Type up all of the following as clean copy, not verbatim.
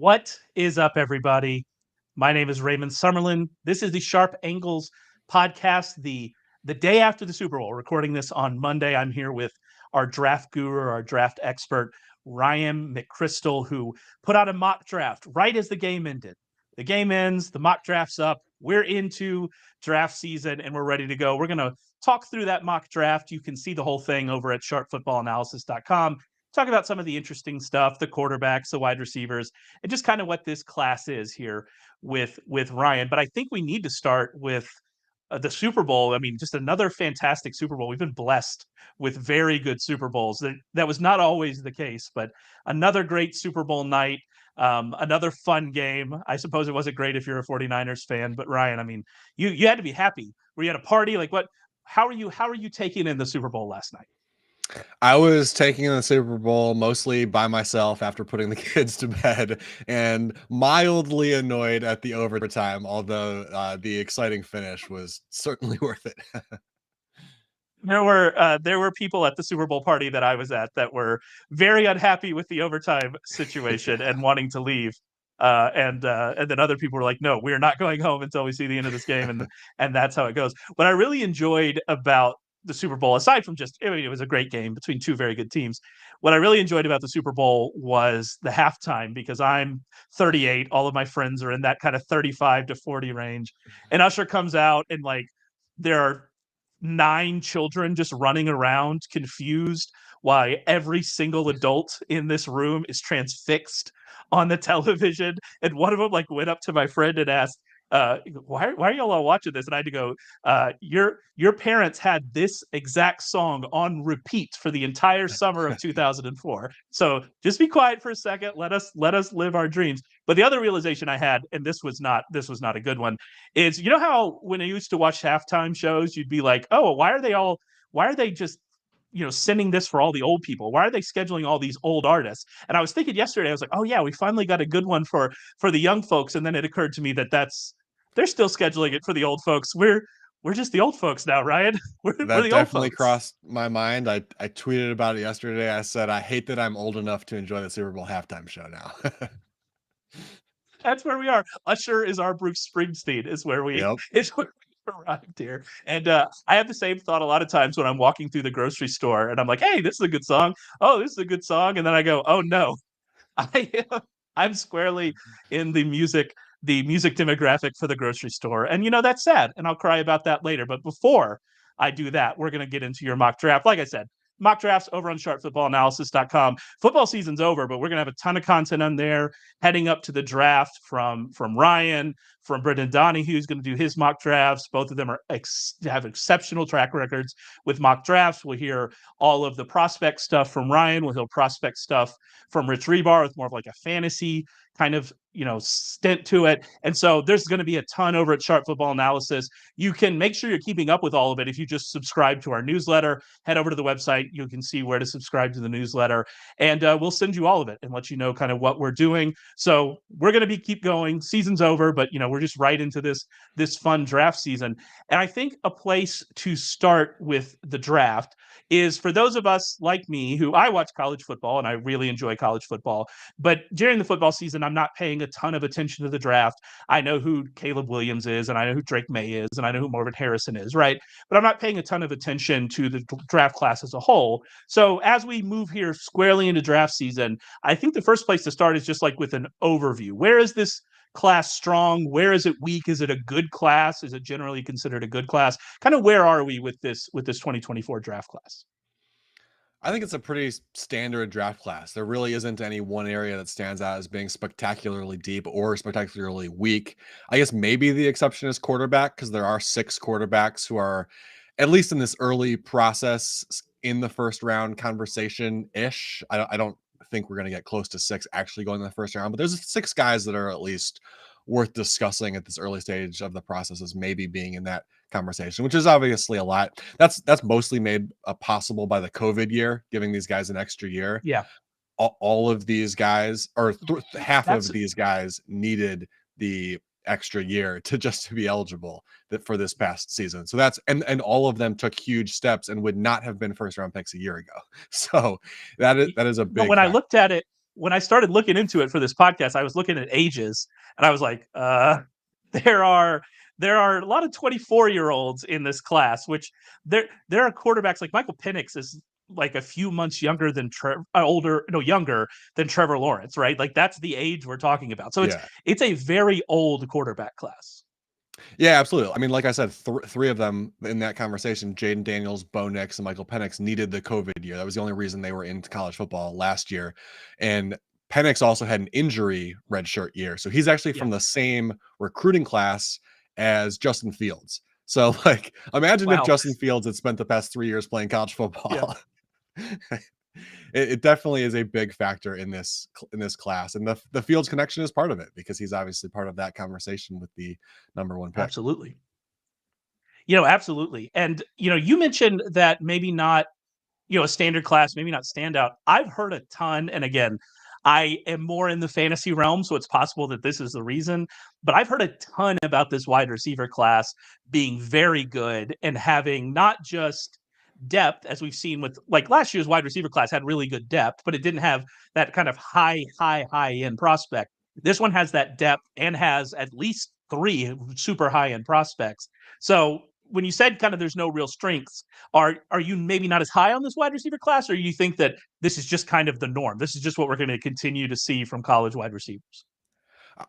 What is up, everybody? My name is Raymond Summerlin. This is the Sharp Angles podcast, the day after the Super Bowl. Recording this on Monday. I'm here with our draft guru, our draft expert, Ryan McCrystal, who put out a mock draft right as the game ended. The game ends, the mock draft's up. We're into draft season and we're ready to go. We're going to talk through that mock draft. You can see the whole thing over at sharpfootballanalysis.com. Talk about some of the interesting stuff, the quarterbacks, the wide receivers, and just kind of what this class is here with Ryan. But I think we need to start with the Super Bowl. I mean, just another fantastic Super Bowl. We've been blessed with very good Super Bowls. That was not always the case, but another great Super Bowl night. Another fun game. I suppose it wasn't great if you're a 49ers fan, but Ryan, I mean, you had to be happy. Were you at a party? Like what? How are you taking in the Super Bowl last night? I was taking the Super Bowl mostly by myself after putting the kids to bed and mildly annoyed at the overtime, although the exciting finish was certainly worth it. There were people at the Super Bowl party that I was at that were very unhappy with the overtime situation and wanting to leave. And then other people were like, "No, we're not going home until we see the end of this game," and that's how it goes. What I really enjoyed about the Super Bowl, aside from just, I mean, it was a great game between two very good teams. What I really enjoyed about the Super Bowl was the halftime, because I'm 38. All of my friends are in that kind of 35 to 40 range, and Usher comes out and like there are 9 children just running around confused why every single adult in this room is transfixed on the television. And one of them like went up to my friend and asked, why are y'all all watching this? And I had to go, your parents had this exact song on repeat for the entire summer of 2004. So just be quiet for a second. Let us live our dreams. But the other realization I had, and this was not a good one, is you know how when I used to watch halftime shows, you'd be like, oh, why are they just sending this for all the old people? Why are they scheduling all these old artists? And I was thinking yesterday, I was like, oh yeah, we finally got a good one for the young folks. And then it occurred to me that they're still scheduling it for the old folks. We're just the old folks now, Ryan. We're That the old definitely folks. crossed my mind. I tweeted about it yesterday. I said, I hate that I'm old enough to enjoy the Super Bowl halftime show now. That's where we are. Usher is our Bruce Springsteen. Is where we Yep. is where we arrived here. And I have the same thought a lot of times when I'm walking through the grocery store and I'm like, hey, this is a good song. Oh, this is a good song. And then I go, oh no, I'm squarely in the music demographic for the grocery store. And that's sad. And I'll cry about that later. But before I do that, we're going to get into your mock draft. Like I said, mock drafts over on sharpfootballanalysis.com. Football season's over, but we're going to have a ton of content on there heading up to the draft from Ryan, from Brendan Donahue, who's going to do his mock drafts. Both of them have exceptional track records with mock drafts. We'll hear all of the prospect stuff from Ryan. We'll hear prospect stuff from Rich Rebar with more of like a fantasy kind of stint to it. And so there's going to be a ton over at Sharp Football Analysis. You can make sure you're keeping up with all of it if you just subscribe to our newsletter. Head over to the website. You can see where to subscribe to the newsletter, and we'll send you all of it and let you know kind of what we're doing. So we're going to keep going. Season's over, but we're just right into this fun draft season. And I think a place to start with the draft is for those of us like me who I watch college football and I really enjoy college football, but during the football season, I'm not paying a ton of attention to the draft. I know who Caleb Williams is, and I know who Drake May is, and I know who Marvin Harrison is, right? But I'm not paying a ton of attention to the draft class as a whole. So as we move here squarely into draft season, I think the first place to start is just like with an overview. Where is this class strong? Where is it weak? Is it a good class? Is it generally considered a good class? Kind of where are we with this 2024 draft class? I think it's a pretty standard draft class. There really isn't any one area that stands out as being spectacularly deep or spectacularly weak. I guess maybe the exception is quarterback, because there are 6 quarterbacks who are, at least in this early process, in the first round conversation-ish. I don't think we're going to get close to 6 actually going in the first round, but there's 6 guys that are at least worth discussing at this early stage of the process as maybe being in that conversation, which is obviously a lot. That's mostly made possible by the COVID year, giving these guys an extra year. Yeah. All of these guys, or half That's of these guys, needed the extra year to be eligible for this past season. So that's and all of them took huge steps and would not have been first round picks a year ago. So that is a big But when I factor. looked at it when I started looking into it for this podcast, I was looking at ages, and I was like, there are a lot of 24-year-olds in this class, which there are quarterbacks like Michael Penix is like a few months younger than younger than Trevor Lawrence, right? Like that's the age we're talking about. So Yeah. it's a very old quarterback class. Yeah, absolutely. I mean, like I said, three of them in that conversation, Jaden Daniels, Bo Nix, and Michael Penix, needed the COVID year. That was the only reason they were into college football last year. And Penix also had an injury redshirt year. So he's actually Yeah. from the same recruiting class as Justin Fields. So, like, imagine if Wow. Justin Fields had spent the past 3 years playing college Yeah. football. It definitely is a big factor in this class, and the Fields connection is part of it because he's obviously part of that conversation with the number one pick. Absolutely. Absolutely. And you mentioned that maybe not a standard class, maybe not standout. I've heard a ton, and again, I am more in the fantasy realm, so it's possible that this is the reason, but I've heard a ton about this wide receiver class being very good and having not just depth, as we've seen with like last year's wide receiver class had really good depth, but it didn't have that kind of high end prospect. This one has that depth and has at least three super high end prospects. So when you said kind of there's no real strengths, are you maybe not as high on this wide receiver class, or you think that this is just kind of the norm? This is just what we're going to continue to see from college wide receivers.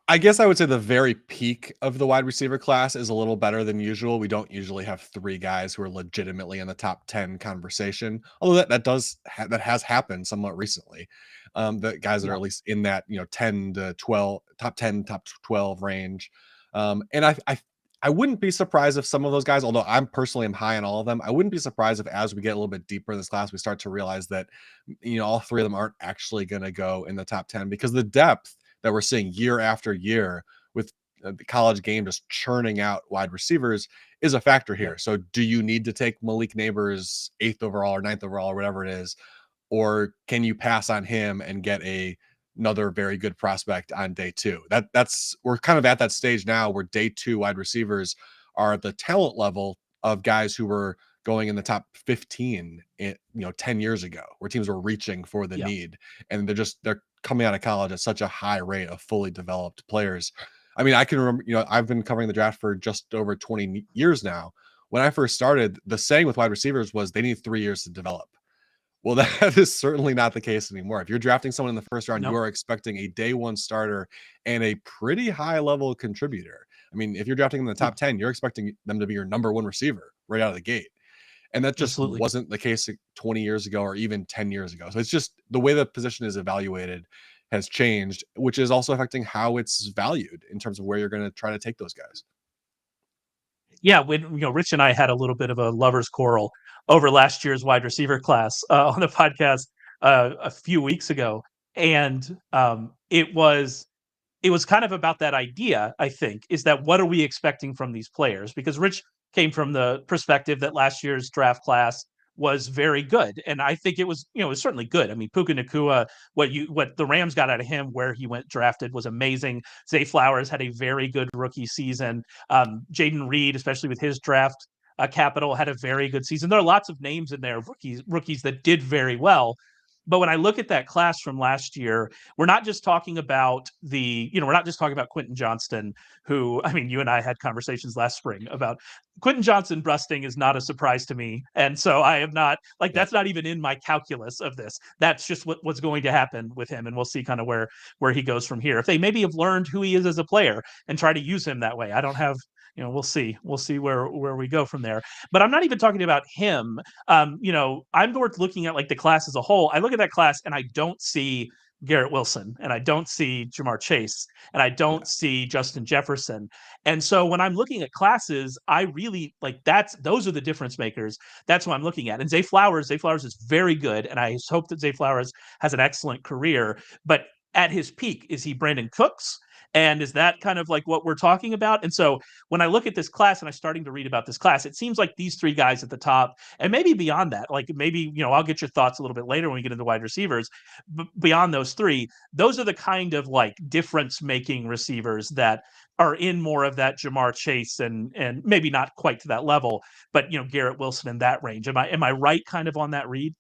I guess I would say the very peak of the wide receiver class is a little better than usual. We don't usually have three guys who are legitimately in the top 10 conversation, although that has happened somewhat recently. The guys that are Yeah. at least in that 10 to 12, top 10, top 12 range. And I wouldn't be surprised if some of those guys, although I'm personally am high on all of them, I wouldn't be surprised if as we get a little bit deeper in this class, we start to realize that all three of them aren't actually going to go in the top 10 because the depth that we're seeing year after year with the college game just churning out wide receivers is a factor Yeah. here. So do you need to take Malik Neighbors 8th overall or 9th overall or whatever it is, or can you pass on him and get another very good prospect on day two? That's we're kind of at that stage now where day two wide receivers are at the talent level of guys who were going in the top 15 10 years ago, where teams were reaching for the Yeah. need, and they're coming out of college at such a high rate of fully developed players. I mean, I can remember, I've been covering the draft for just over 20 years now. When I first started, the saying with wide receivers was they need 3 years to develop. Well, that is certainly not the case anymore. If you're drafting someone in the first round, you No. are expecting a day one starter and a pretty high level contributor. I mean, if you're drafting in the Yeah. top 10, you're expecting them to be your number one receiver right out of the gate. And that just Absolutely. wasn't the case 20 years ago or even 10 years ago. So it's just the way the position is evaluated has changed, which is also affecting how it's valued in terms of where you're going to try to take those guys. Yeah, when Rich and I had a little bit of a lovers quarrel over last year's wide receiver class on the podcast a few weeks ago, and it was kind of about that idea. I think is that what are we expecting from these players? Because Rich came from the perspective that last year's draft class was very good, and I think it was certainly good. I mean, Puka Nacua, what the Rams got out of him, where he went drafted, was amazing. Zay Flowers had a very good rookie season. Jaden Reed, especially with his draft capital, had a very good season. There are lots of names in there, rookies that did very well. But when I look at that class from last year, we're not just talking about Quentin Johnston, who, I mean, you and I had conversations last spring about Quentin Johnson busting is not a surprise to me. And so I am not like, Yep. that's not even in my calculus of this. That's just what's going to happen with him. And we'll see kind of where he goes from here. If they maybe have learned who he is as a player and try to use him that way, I don't have, we'll see. We'll see where we go from there. But I'm not even talking about him. I'm worth looking at like the class as a whole. I look at that class and I don't see Garrett Wilson and I don't see Jamar Chase and I Yeah. don't see Justin Jefferson. And so when I'm looking at classes, I really like those are the difference makers. That's what I'm looking at. And Zay Flowers is very good. And I hope that Zay Flowers has an excellent career. But at his peak, is he Brandon Cooks? And is that kind of like what we're talking about? And so when I look at this class and I'm starting to read about this class, it seems like these three guys at the top, and maybe beyond that, like maybe, I'll get your thoughts a little bit later when we get into wide receivers. But beyond those three, those are the kind of like difference making receivers that are in more of that Jamar Chase and maybe not quite to that level, but Garrett Wilson in that range. Am I right kind of on that read?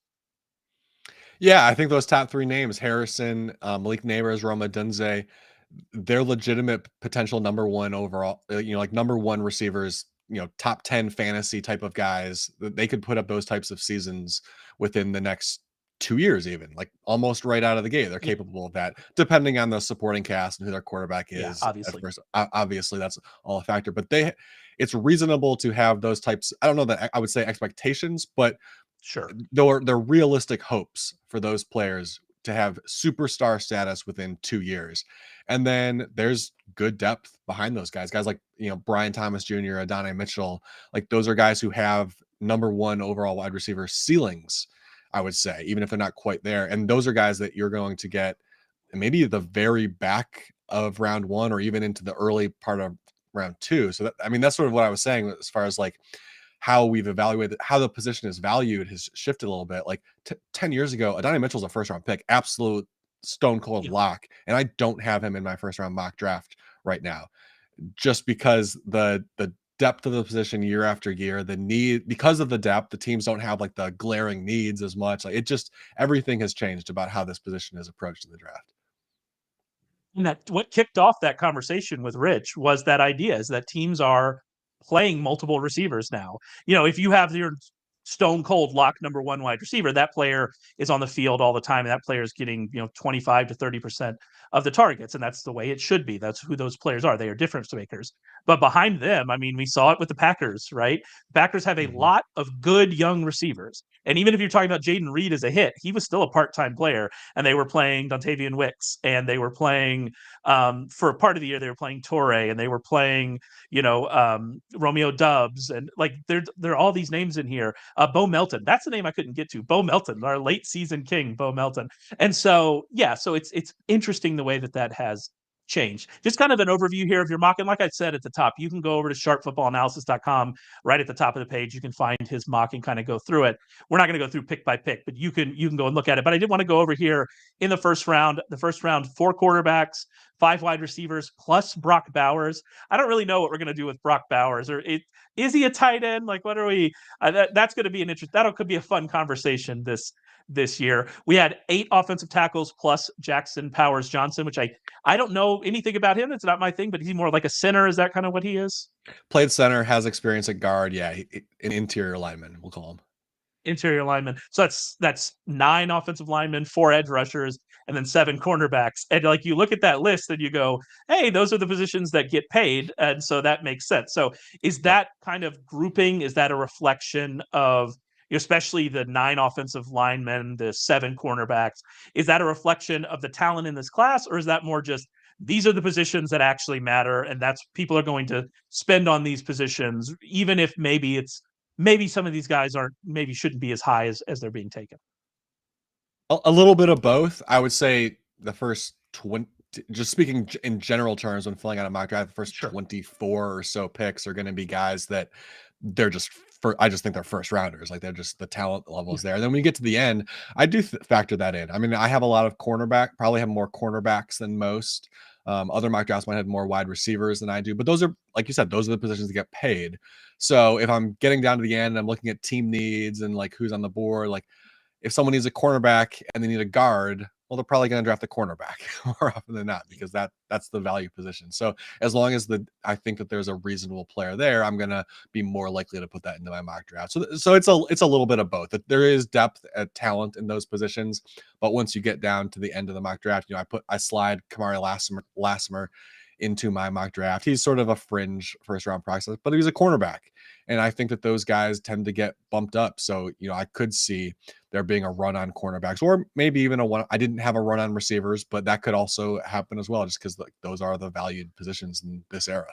Yeah, I think those top three names, Harrison, Malik Neighbors, Roma Dunze, they're legitimate potential number one overall, like number one receivers, top 10 fantasy type of guys. They could put up those types of seasons within the next 2 years, even like almost right out of the gate. They're Yeah, capable of that, depending on the supporting cast and who their quarterback yeah, is. At obviously. first, obviously, that's all a factor, but it's reasonable to have those types. I don't know that I would say expectations, but Sure. they're realistic hopes for those players to have superstar status within 2 years. And then there's good depth behind those guys like, Brian Thomas Jr., Adonai Mitchell. Like those are guys who have number one overall wide receiver ceilings, I would say, even if they're not quite there. And those are guys that you're going to get maybe the very back of round one or even into the early part of round two. So that's sort of what I was saying as far as like how we've evaluated how the position is valued has shifted a little bit. Like 10 years ago, Adonai Mitchell's a first round pick, absolute stone cold Yeah. lock. And I don't have him in my first round mock draft right now, just because the depth of the position year after year, the need, because of the depth, the teams don't have like the glaring needs as much. Like it just, everything has changed about how this position is approached in the draft. And that what kicked off that conversation with Rich was that idea is that teams are playing multiple receivers now. If you have your stone cold lock number one wide receiver, that player is on the field all the time, and that player is getting 25 to 30% of the targets, and that's the way it should be. That's who those players are. They are difference makers. But behind them, I mean, we saw it with the Packers, right? Packers have a Mhm. lot of good young receivers, and even if you're talking about Jaden Reed as a hit, he was still a part-time player, and they were playing Dontavian Wicks, and they were playing for a part of the year they were playing Torre, and they were playing Romeo Dubs, and like there are all these names in here. Bo Melton, that's the name I couldn't get to. Bo Melton, our late season king, Bo Melton. And so so it's interesting the way that has changed. Just kind of an overview here of your mock. And like I said at the top, you can go over to sharpfootballanalysis.com. Right at the top of the page, you can find his mock and kind of go through it. We're not going to go through pick by pick, but you can go and look at it. But I did want to go over here in the first round. The first round, 4 quarterbacks, 5 wide receivers, plus Brock Bowers. I don't really know what we're going to do with Brock Bowers. Is he a tight end? Like, what are we? That's going to be an interest. That could be a fun conversation this year. We had 8 offensive tackles plus Jackson Powers Johnson, which I don't know anything about him. It's not my thing, but he's more like a center. Is that kind of what he is? Played center, has experience at guard. Yeah, an interior lineman, we'll call him. Interior lineman. So that's 9 offensive linemen, 4 edge rushers, and then 7 cornerbacks. And like you look at that list and you go, hey, those are the positions that get paid. And so that makes sense. So is Yep. that kind of grouping, is that a reflection of especially the 9 offensive linemen, the 7 cornerbacks? Is that a reflection of the talent in this class, or is that more just these are the positions that actually matter, and that's people are going to spend on these positions, even if maybe some of these guys shouldn't be as high as they're being taken. A little bit of both. I would say the first 20, just speaking in general terms, when filling out a mock draft, the first Sure. 24 or so picks are going to be guys that they're just I just think they're first rounders. Like they're just the talent level Yeah. is there. And then when you get to the end, I do factor that in. I mean, I have a lot of probably have more cornerbacks than most. Other mock drafts might have more wide receivers than I do, but those are, like you said, those are the positions that get paid. So if I'm getting down to the end and I'm looking at team needs and like who's on the board, like if someone needs a cornerback and they need a guard, well, they're probably going to draft the cornerback more often than not, because that's the value position. So as long as I think that there's a reasonable player there, I'm going to be more likely to put that into my mock draft. So it's a little bit of both. There is depth at talent in those positions, but once you get down to the end of the mock draft, I slide Kamari Lassiter into my mock draft. He's sort of a fringe first round prospect, but he's a cornerback. And I think that those guys tend to get bumped up. So, I could see there being a run on cornerbacks, or maybe even a one. I didn't have a run on receivers, but that could also happen as well, just because those are the valued positions in this era.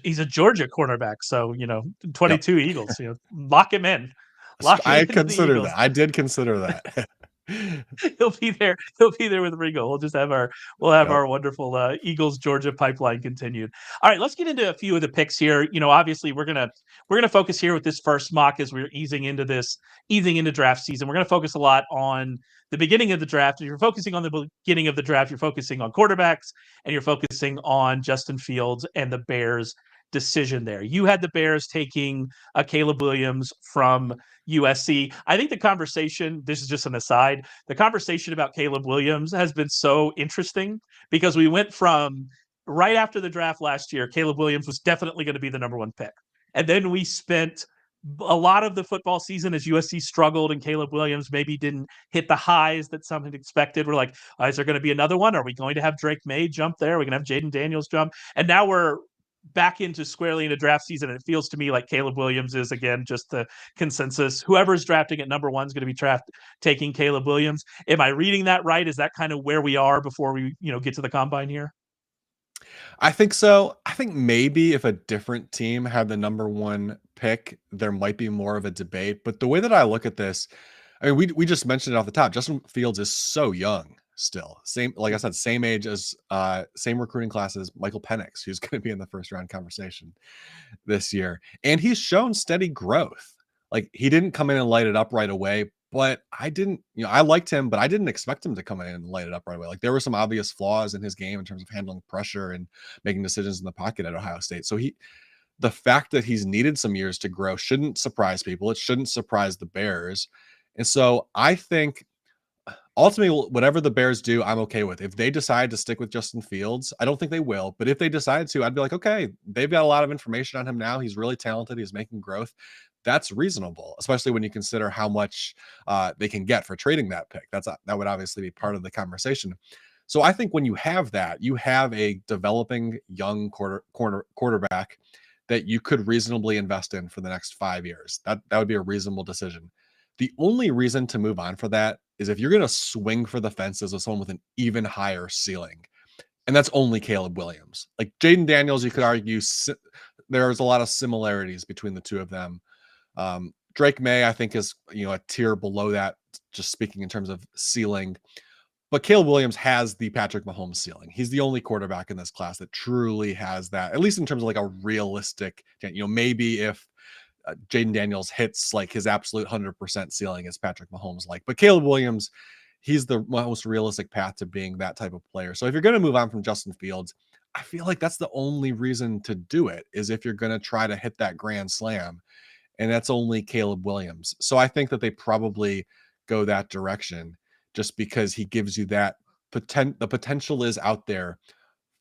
He's a Georgia cornerback, so Yep. 22 Eagles. Lock him in, lock him I into the consider Eagles. that. I did consider that. He'll be there. He'll be there with Ringo. We'll have Yep. our wonderful Eagles Georgia pipeline continued. All right, let's get into a few of the picks here. Obviously we're gonna focus here with this first mock as we're easing into draft season. We're gonna focus a lot on the beginning of the draft. If you're focusing on the beginning of the draft, you're focusing on quarterbacks, and you're focusing on Justin Fields and the Bears decision there. You had the Bears taking a Caleb Williams from USC. I think the conversation, this is just an aside, the conversation about Caleb Williams has been so interesting because we went from right after the draft last year, Caleb Williams was definitely going to be the number one pick. And then we spent a lot of the football season as USC struggled and Caleb Williams maybe didn't hit the highs that some had expected. We're like, is there going to be another one? Are we going to have Drake May jump there? Are we going to have Jaden Daniels jump? And now we're back into squarely into draft season. And it feels to me like Caleb Williams is, again, just the consensus. Whoever's drafting at number one is going to be taking Caleb Williams. Am I reading that right? Is that kind of where we are before we, get to the combine here? I think so. I think maybe if a different team had the number one pick, there might be more of a debate. But the way that I look at this, I mean, we just mentioned it off the top. Justin Fields is so young still. Same, like I said, same age as same recruiting class as Michael Penix, who's going to be in the first round conversation this year. And he's shown steady growth. Like he didn't come in and light it up right away, but I didn't, I liked him, but I didn't expect him to come in and light it up right away. Like there were some obvious flaws in his game in terms of handling pressure and making decisions in the pocket at Ohio State. So the fact that he's needed some years to grow shouldn't surprise people. It shouldn't surprise the Bears. And so I think ultimately, whatever the Bears do, I'm okay with. If they decide to stick with Justin Fields, I don't think they will, but if they decide to, I'd be like, okay, they've got a lot of information on him now. He's really talented. He's making growth. That's reasonable, especially when you consider how much they can get for trading that pick. That would obviously be part of the conversation. So I think when you have that, you have a developing young quarterback that you could reasonably invest in for the next 5 years. That would be a reasonable decision. The only reason to move on for that is if you're going to swing for the fences with someone with an even higher ceiling. And that's only Caleb Williams. Like Jaden Daniels, you could argue there's a lot of similarities between the two of them. Drake May, I think, is a tier below that, just speaking in terms of ceiling. But Caleb Williams has the Patrick Mahomes ceiling. He's the only quarterback in this class that truly has that, at least in terms of like a realistic, maybe if Jaden Daniels hits like his absolute 100% ceiling as Patrick Mahomes like. But Caleb Williams, he's the most realistic path to being that type of player. So if you're going to move on from Justin Fields, I feel like that's the only reason to do it, is if you're going to try to hit that grand slam. And that's only Caleb Williams. So I think that they probably go that direction just because he gives you that the potential is out there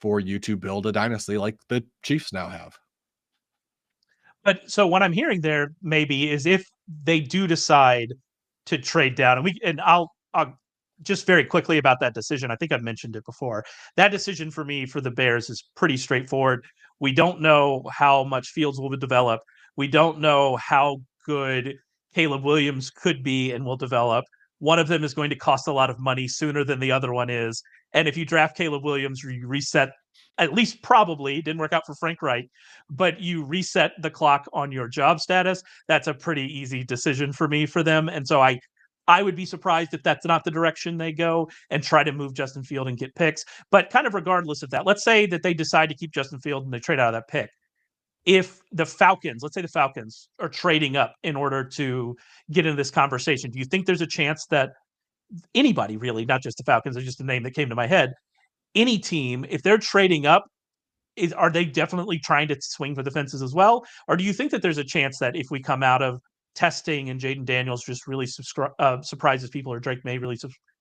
for you to build a dynasty like the Chiefs now have. But so what I'm hearing there maybe is if they do decide to trade down, and I'll just very quickly about that decision. I think I've mentioned it before. That decision for me for the Bears is pretty straightforward. We don't know how much Fields will develop. We don't know how good Caleb Williams could be and will develop. One of them is going to cost a lot of money sooner than the other one is. And if you draft Caleb Williams, you reset, at least probably, didn't work out for Frank Wright, but you reset the clock on your job status. That's a pretty easy decision for me for them. And so I would be surprised if that's not the direction they go and try to move Justin Field and get picks. But kind of regardless of that, let's say that they decide to keep Justin Field and they trade out of that pick. If the Falcons, let's say the Falcons are trading up in order to get into this conversation, do you think there's a chance that anybody really, not just the Falcons, there's just a name that came to my head, any team, if they're trading up, are they definitely trying to swing for the fences as well? Or do you think that there's a chance that if we come out of testing and Jaden Daniels just really surprises people, or Drake May really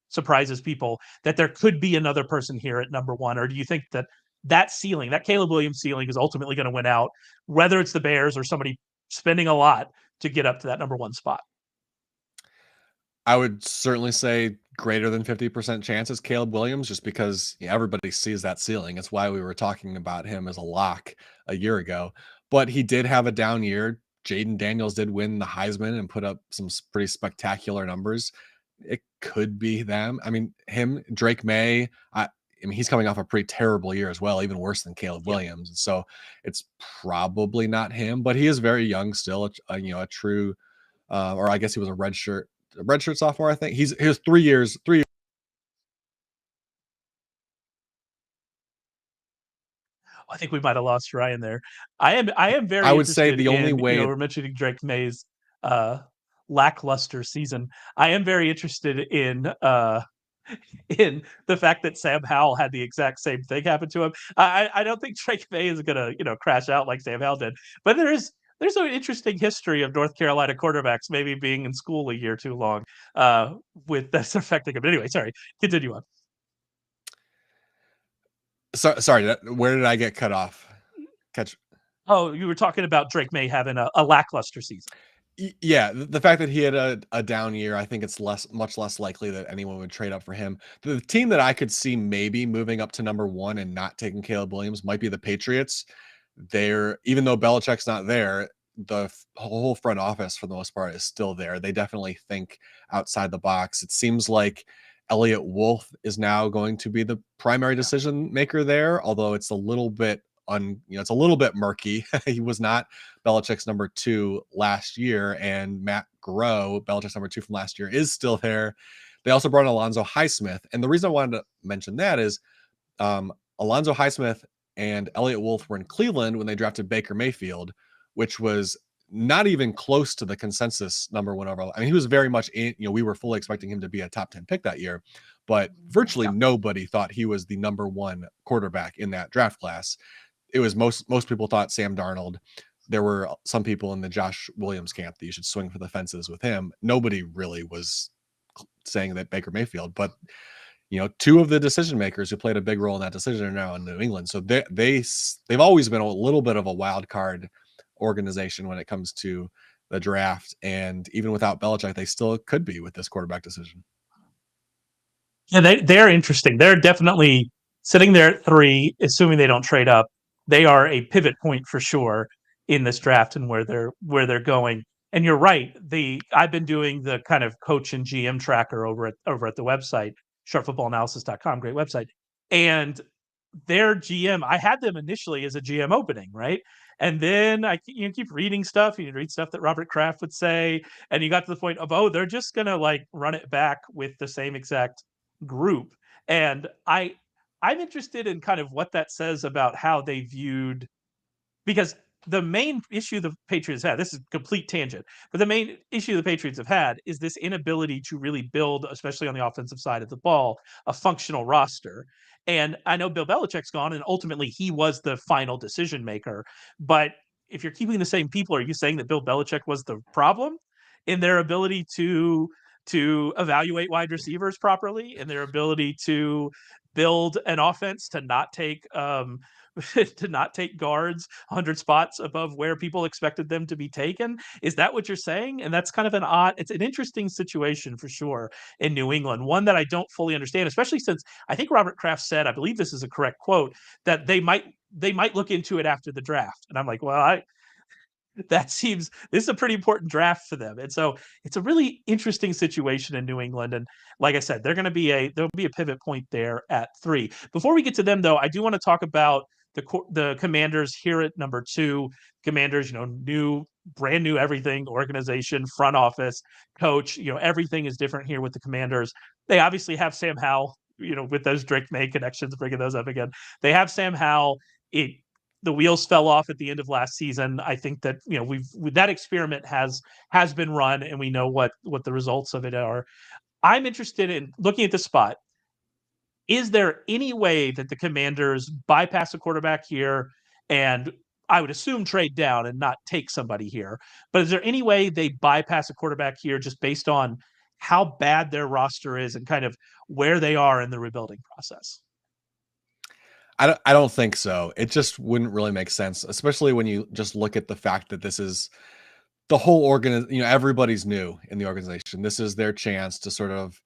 surprises people, that there could be another person here at number one? Or do you think that ceiling, that Caleb Williams ceiling, is ultimately going to win out, whether it's the Bears or somebody spending a lot to get up to that number one spot? I would certainly say greater than 50% chance is Caleb Williams, just because everybody sees that ceiling. It's why we were talking about him as a lock a year ago. But he did have a down year. Jaden Daniels did win the Heisman and put up some pretty spectacular numbers. It could be them. I mean, Drake May, I mean, he's coming off a pretty terrible year as well, even worse than Caleb Williams. So it's probably not him, but he is very young still, a true, or I guess he was a redshirt sophomore. I think he was 3 years. I think we might have lost Ryan there. I am very I would say interested the only in, way we're mentioning Drake May's lackluster season. I am very interested in in the fact that Sam Howell had the exact same thing happen to him. I don't think Drake May is gonna crash out like Sam Howell did, but there's an interesting history of North Carolina quarterbacks maybe being in school a year too long, with that's affecting him. But anyway, sorry, continue on. So sorry, where did I get cut off? Catch. Oh, you were talking about Drake May having a lackluster season. Yeah, the fact that he had a down year, I think it's much less likely that anyone would trade up for him. The team that I could see maybe moving up to number one and not taking Caleb Williams might be the Patriots. They're, even though Belichick's not there, the whole front office for the most part is still there. They definitely think outside the box. It seems like Elliott Wolf is now going to be the primary decision maker there, although it's a little bit it's a little bit murky. He was not Belichick's number two last year, and Matt Groh, Belichick's number two from last year, is still there. They also brought in Alonzo Highsmith, and the reason I wanted to mention that is Alonzo Highsmith and Elliott Wolf were in Cleveland when they drafted Baker Mayfield, which was not even close to the consensus number one overall. I mean, he was very much in, we were fully expecting him to be a top 10 pick that year, but virtually nobody thought he was the number one quarterback in that draft class. It was most people thought Sam Darnold. There were some people in the Josh Williams camp that you should swing for the fences with him. Nobody really was saying that Baker Mayfield, but two of the decision makers who played a big role in that decision are now in New England. So they've always been a little bit of a wild card organization when it comes to the draft. And even without Belichick, they still could be with this quarterback decision. Yeah, they're interesting. They're definitely sitting there at 3, assuming they don't trade up. They are a pivot point for sure in this draft and where they're going. And you're right. I've been doing the kind of coach and GM tracker over at the website, sharpfootballanalysis.com, great website. And their GM, I had them initially as a GM opening, right? And then you keep reading stuff. You read stuff that Robert Kraft would say, and you got to the point of, oh, they're just gonna like run it back with the same exact group. And I'm interested in kind of what that says about how they viewed, because the main issue the Patriots had, this is a complete tangent, but the main issue the Patriots have had is this inability to really build, especially on the offensive side of the ball, a functional roster. And I know Bill Belichick's gone, and ultimately he was the final decision maker. But if you're keeping the same people, are you saying that Bill Belichick was the problem in their ability to evaluate wide receivers properly, in their ability to build an offense to not take to not take guards 100 spots above where people expected them to be taken? Is that what you're saying? And that's kind of it's an interesting situation for sure in New England, one that I don't fully understand, especially since I think Robert Kraft said, I believe this is a correct quote, that they might look into it after the draft. And I'm like, well, this is a pretty important draft for them. And so it's a really interesting situation in New England. And like I said, there'll be a pivot point there at 3. Before we get to them though, I do want to talk about the Commanders here at number 2. Commanders, brand new everything, organization, front office, coach, everything is different here with the Commanders. They obviously have Sam Howell, with those Drake May connections, bringing those up again. They have Sam Howell. The wheels fell off at the end of last season. I think that that experiment has been run, and we know what the results of it are. I'm interested in looking at the spot. Is there any way that the Commanders bypass a quarterback here, and I would assume trade down and not take somebody here? But is there any way they bypass a quarterback here just based on how bad their roster is and kind of where they are in the rebuilding process? I don't think so. It just wouldn't really make sense, especially when you just look at the fact that this is the whole everybody's new in the organization. This is their chance to sort of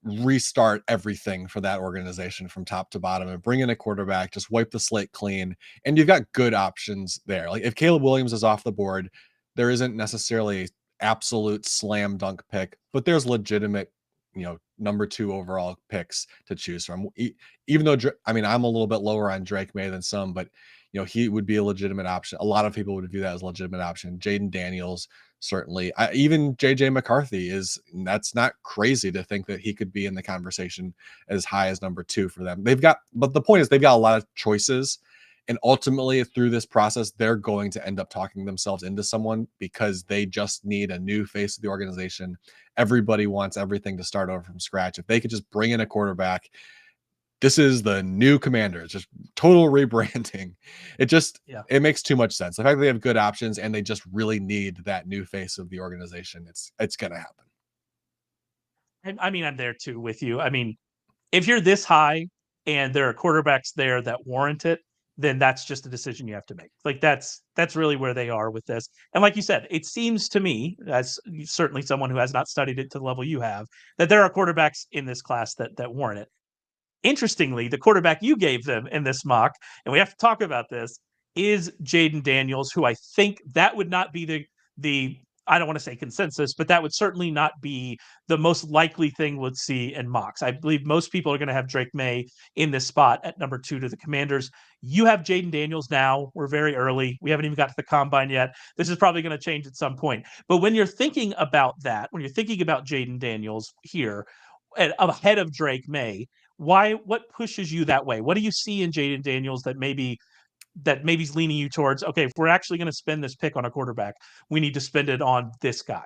restart everything for that organization from top to bottom and bring in a quarterback, just wipe the slate clean. And you've got good options there. Like if Caleb Williams is off the board, there isn't necessarily absolute slam dunk pick, but there's legitimate, number 2 overall picks to choose from. Even though, I'm a little bit lower on Drake May than some, but he would be a legitimate option. A lot of people would view that as a legitimate option. Jaden Daniels, certainly. Even JJ McCarthy that's not crazy to think that he could be in the conversation as high as number 2 for them. But the point is they've got a lot of choices, And ultimately, through this process, they're going to end up talking themselves into someone because they just need a new face of the organization. Everybody wants everything to start over from scratch. If they could just bring in a quarterback, this is the new Commanders, just total rebranding. It just Yeah. it makes too much sense. The fact that they have good options and they just really need that new face of the organization, it's gonna happen. I mean, I'm there too with you. I mean, if you're this high and there are quarterbacks there that warrant it, then that's just a decision you have to make. Like that's really where they are with this. And like you said, it seems to me, as certainly someone who has not studied it to the level you have, that there are quarterbacks in this class that warrant it. Interestingly, the quarterback you gave them in this mock, and we have to talk about this, is Jaden Daniels, who I think that would not be the I don't want to say consensus, but that would certainly not be the most likely thing we'll see in mocks. I believe most people are going to have Drake May in this spot at number 2 to the Commanders. You have Jaden Daniels now. We're very early. We haven't even got to the combine yet. This is probably going to change at some point. But when you're thinking about that, when you're thinking about Jaden Daniels here ahead of Drake May, what pushes you that way? What do you see in Jaden Daniels that maybe is leaning you towards, okay, if we're actually going to spend this pick on a quarterback, we need to spend it on this guy?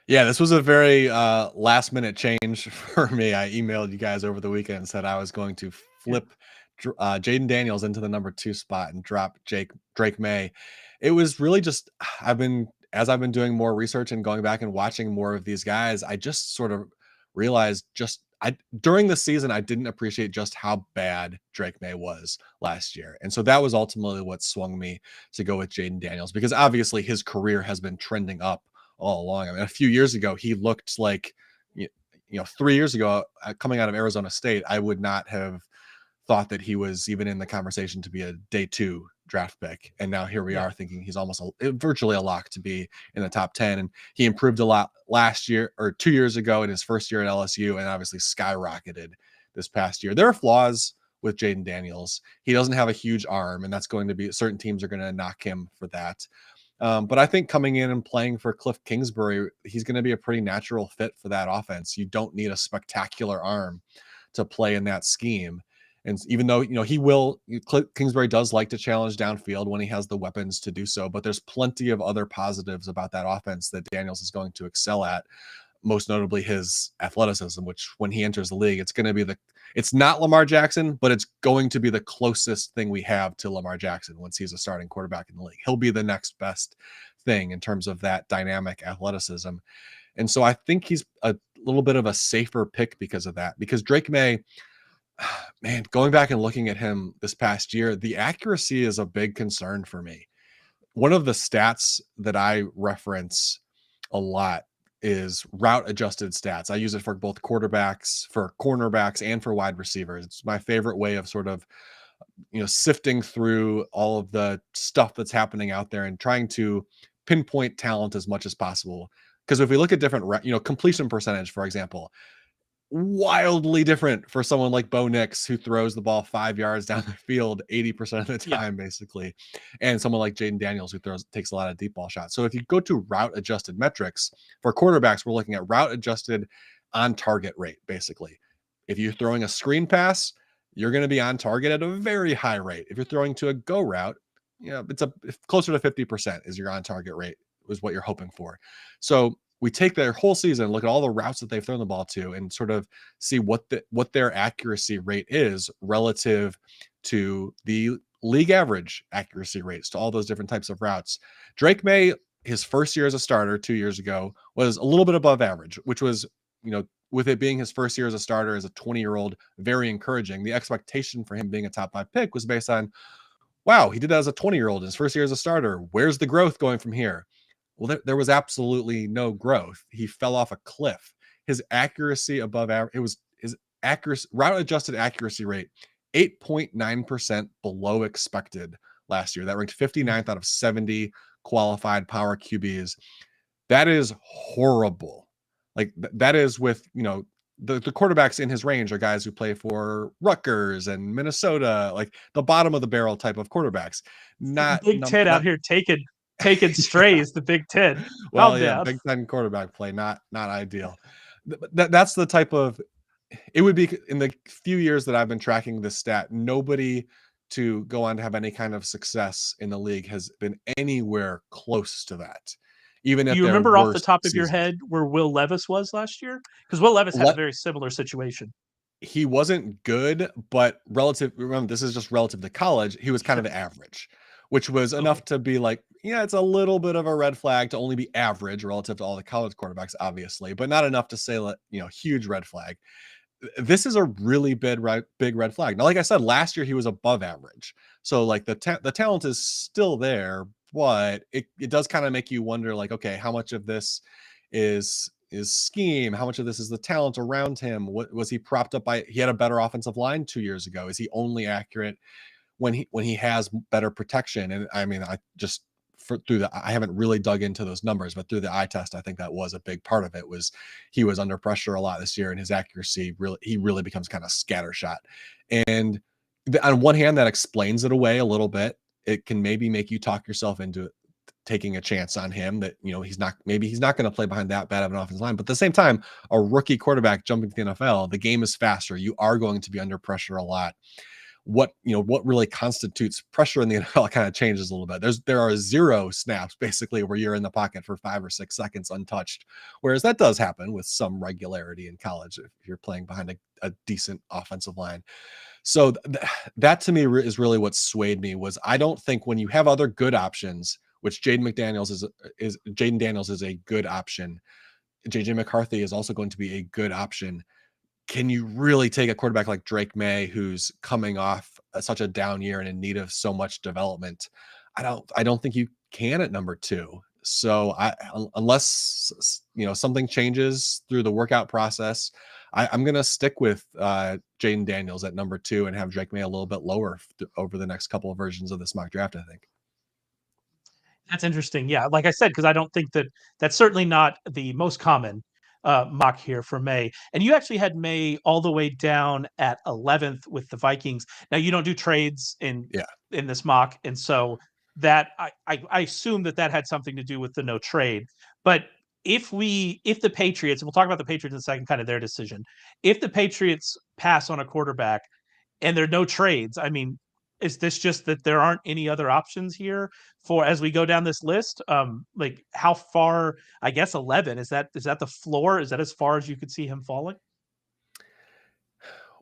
Yeah, this was a very last minute change for me. I emailed you guys over the weekend and said I was going to Yeah. flip Jaden Daniels into the number 2 spot and drop Drake May. It was really just I've been doing more research and going back and watching more of these guys, I just sort of realized just I during the season I didn't appreciate just how bad Drake May was last year. And so that was ultimately what swung me to go with Jaden Daniels, because obviously his career has been trending up all along. I mean, a few years ago, he looked like, you you know, 3 years ago, coming out of Arizona State, I would not have thought that he was even in the conversation to be a day 2 draft pick. And now here we Yeah. are thinking he's almost virtually a lock to be in the top 10. And he improved a lot last year or 2 years ago in his first year at LSU, and obviously skyrocketed this past year. There are flaws with Jaden Daniels. He doesn't have a huge arm, and that's going to be certain teams are going to knock him for that. But I think coming in and playing for Cliff Kingsbury, he's going to be a pretty natural fit for that offense. You don't need a spectacular arm to play in that scheme. And even though, Cliff Kingsbury does like to challenge downfield when he has the weapons to do so, but there's plenty of other positives about that offense that Daniels is going to excel at, most notably his athleticism, which when he enters the league, it's not Lamar Jackson, but it's going to be the closest thing we have to Lamar Jackson once he's a starting quarterback in the league. He'll be the next best thing in terms of that dynamic athleticism. And so I think he's a little bit of a safer pick because of that. Because Drake May, man, going back and looking at him this past year, the accuracy is a big concern for me. One of the stats that I reference a lot is route adjusted stats. I use it for both quarterbacks, for cornerbacks, and for wide receivers. It's my favorite way of sort of, sifting through all of the stuff that's happening out there and trying to pinpoint talent as much as possible. Because if we look at different, completion percentage, for example, wildly different for someone like Bo Nix, who throws the ball 5 yards down the field 80% of the Yeah. time, basically, and someone like Jaden Daniels, who takes a lot of deep ball shots. So if you go to route adjusted metrics for quarterbacks, we're looking at route adjusted on target rate, basically. If you're throwing a screen pass, you're going to be on target at a very high rate. If you're throwing to a go route, it's closer to 50% is your on target rate, is what you're hoping for. So we take their whole season, look at all the routes that they've thrown the ball to, and sort of see what their accuracy rate is relative to the league average accuracy rates to all those different types of routes. Drake May, his first year as a starter 2 years ago, was a little bit above average, which was, with it being his first year as a starter as a 20-year-old, very encouraging. The expectation for him being a top 5 pick was based on, wow, he did that as a 20-year-old in his first year as a starter. Where's the growth going from here? Well, there was absolutely no growth. He fell off a cliff. His accuracy above average, it was his accuracy, route adjusted accuracy rate, 8.9% below expected last year. That ranked 59th out of 70 qualified power QBs. That is horrible. Like that is with, the quarterbacks in his range are guys who play for Rutgers and Minnesota, like the bottom of the barrel type of quarterbacks. The Not, Big Ten out not here taking strays. The Big Ten. well, Calm yeah, down. Big Ten quarterback play, not ideal. That's the type of, it would be in the few years that I've been tracking this stat, nobody to go on to have any kind of success in the league has been anywhere close to that, even Do at you their remember off the worst top of your seasons. head where Will Levis was last year? Because Will Levis had a very similar situation. He wasn't good, but relative, remember, this is just relative to college, he was kind Sure. of average, which was Okay. enough to be like, yeah, it's a little bit of a red flag to only be average relative to all the college quarterbacks, obviously, but not enough to say, like, huge red flag. This is a really big red flag. Now, like I said, last year he was above average, so like the talent is still there, but it does kind of make you wonder, like, okay, how much of this is scheme? How much of this is the talent around him? What was he propped up by? He had a better offensive line 2 years ago. Is he only accurate when he has better protection? And I mean, I just through the I haven't really dug into those numbers, but through the eye test, I think that was a big part of it. Was he was under pressure a lot this year, and his accuracy really becomes kind of scattershot. And on one hand, that explains it away a little bit. It can maybe make you talk yourself into taking a chance on him that he's not going to play behind that bad of an offensive line. But at the same time, a rookie quarterback jumping to the NFL, the game is faster. You are going to be under pressure a lot. What really constitutes pressure in the NFL kind of changes a little bit. There are 0 snaps basically where you're in the pocket for 5 or 6 seconds untouched, whereas that does happen with some regularity in college if you're playing behind a decent offensive line. So that to me is really what swayed me. Was I don't think when you have other good options, which Jaden Daniels is a good option. JJ McCarthy is also going to be a good option. Can you really take a quarterback like Drake May, who's coming off such a down year and in need of so much development? I don't think you can at number 2. So unless something changes through the workout process, I'm going to stick with Jaden Daniels at number 2 and have Drake May a little bit lower over the next couple of versions of this mock draft, I think. That's interesting. Yeah, like I said, because I don't think that's certainly not the most common mock here for May. And you actually had May all the way down at 11th with the Vikings. Now you don't do trades Yeah. in this mock, and so that I assume that had something to do with the no trade. But if the Patriots, and we'll talk about the Patriots in a second, kind of their decision. If the Patriots pass on a quarterback and there are no trades, I mean, is this just that there aren't any other options here for as we go down this list? Like how far? I guess 11 is that the floor? Is that as far as you could see him falling?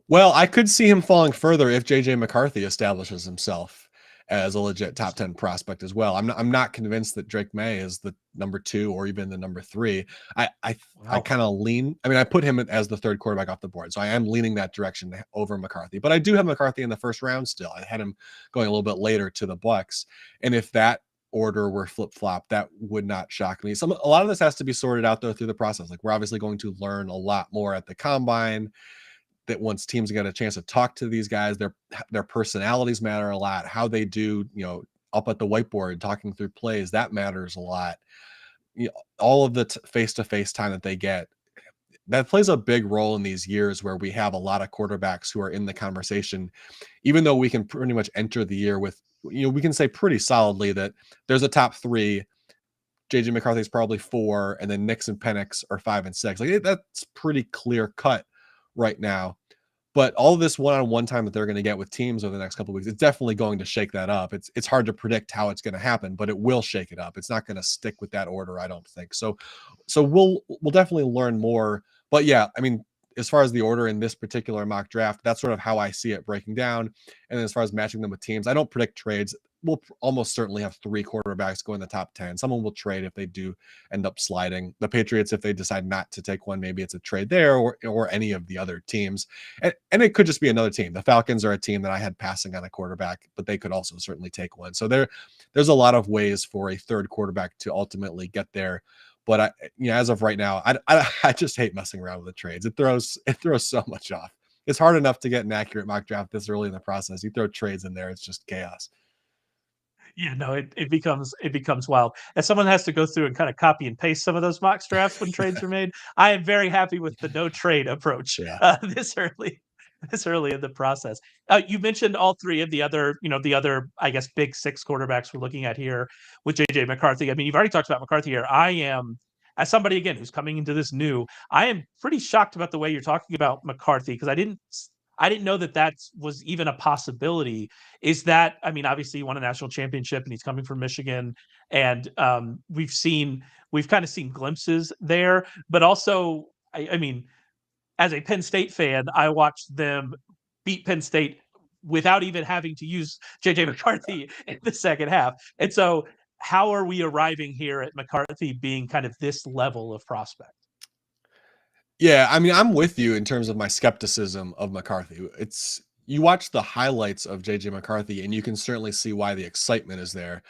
Well, I could see him falling further if JJ McCarthy establishes himself as a legit top Interesting. 10 prospect as well. I'm not convinced that Drake May is the number 2 or even the number 3. I Wow. kind of lean. I mean, I put him as the 3rd quarterback off the board, so I am leaning that direction over McCarthy. But I do have McCarthy in the 1st round still. I had him going a little bit later to the Bucks, and if that order were flip flop, that would not shock me. A lot of this has to be sorted out though through the process. Like we're obviously going to learn a lot more at the combine, that once teams get a chance to talk to these guys, their personalities matter a lot. How they do, up at the whiteboard talking through plays, that matters a lot. All of the face-to-face time that they get, that plays a big role in these years where we have a lot of quarterbacks who are in the conversation. Even though we can pretty much enter the year with, we can say pretty solidly that there's a top 3. JJ McCarthy is probably 4, and then Nix and Penix are 5 and 6. Like that's pretty clear cut right now. But all this one-on-one time that they're going to get with teams over the next couple of weeks, it's definitely going to shake that up. It's hard to predict how it's going to happen, but it will shake it up. It's not going to stick with that order, I don't think. So we'll definitely learn more. But yeah, I mean, as far as the order in this particular mock draft, that's sort of how I see it breaking down. And then as far as matching them with teams, I don't predict trades. We'll almost certainly have 3 quarterbacks go in the top 10. Someone will trade if they do end up sliding. The Patriots, if they decide not to take one, maybe it's a trade there, or any of the other teams. And it could just be another team. The Falcons are a team that I had passing on a quarterback, but they could also certainly take one. So there's a lot of ways for a 3rd quarterback to ultimately get there. But as of right now, I just hate messing around with the trades. It throws so much off. It's hard enough to get an accurate mock draft this early in the process. You throw trades in there, it's just chaos. Yeah, no, it becomes wild. As someone has to go through and kind of copy and paste some of those mock drafts when trades are made, I am very happy with the no trade approach Yeah. this early in the process. You mentioned all 3 of the other, I guess, big 6 quarterbacks we're looking at here with JJ McCarthy. I mean, you've already talked about McCarthy here. I am, as somebody again who's coming into this new, I am pretty shocked about the way you're talking about McCarthy because I didn't know that that was even a possibility. Is that, I mean, obviously he won a national championship and he's coming from Michigan, and we've kind of seen glimpses there, but also, I mean, as a Penn State fan, I watched them beat Penn State without even having to use JJ McCarthy in the second half. And so, how are we arriving here at McCarthy being kind of this level of prospect? Yeah, I mean, I'm with you in terms of my skepticism of McCarthy. It's you watch the highlights of JJ McCarthy and you can certainly see why the excitement is there.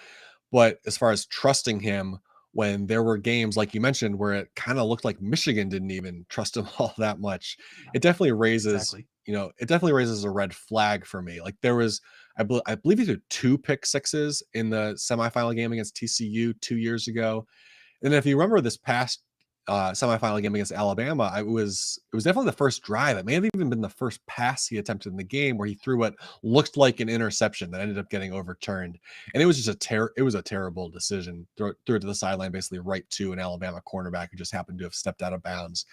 But as far as trusting him, when there were games like you mentioned where it kind of looked like Michigan didn't even trust him all that much, it definitely raises, Exactly. it definitely raises a red flag for me. Like there was, I believe he did 2 pick sixes in the semifinal game against TCU 2 years ago. And if you remember this past semifinal game against Alabama, it was definitely the first drive. It may have even been the first pass he attempted in the game where he threw what looked like an interception that ended up getting overturned. And it was just it was a terrible decision. Threw it to the sideline, basically right to an Alabama cornerback who just happened to have stepped out of bounds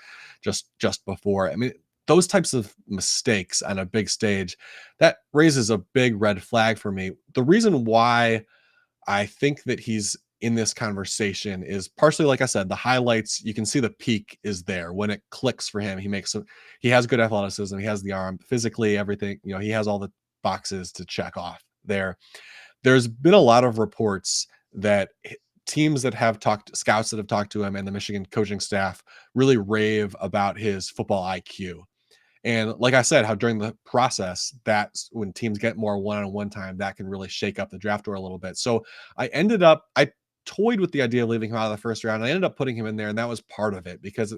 just before. I mean, those types of mistakes on a big stage, that raises a big red flag for me. The reason why I think that he's in this conversation is partially, like I said, the highlights. You can see the peak is there when it clicks for him. He has good athleticism. He has the arm, physically, everything. He has all the boxes to check off there. There's been a lot of reports that teams that have talked, scouts that have talked to him, and the Michigan coaching staff really rave about his football IQ. And like I said, how during the process, that's when teams get more one-on-one time, that can really shake up the draft order a little bit. So I toyed with the idea of leaving him out of the first round. I ended up putting him in there, and that was part of it because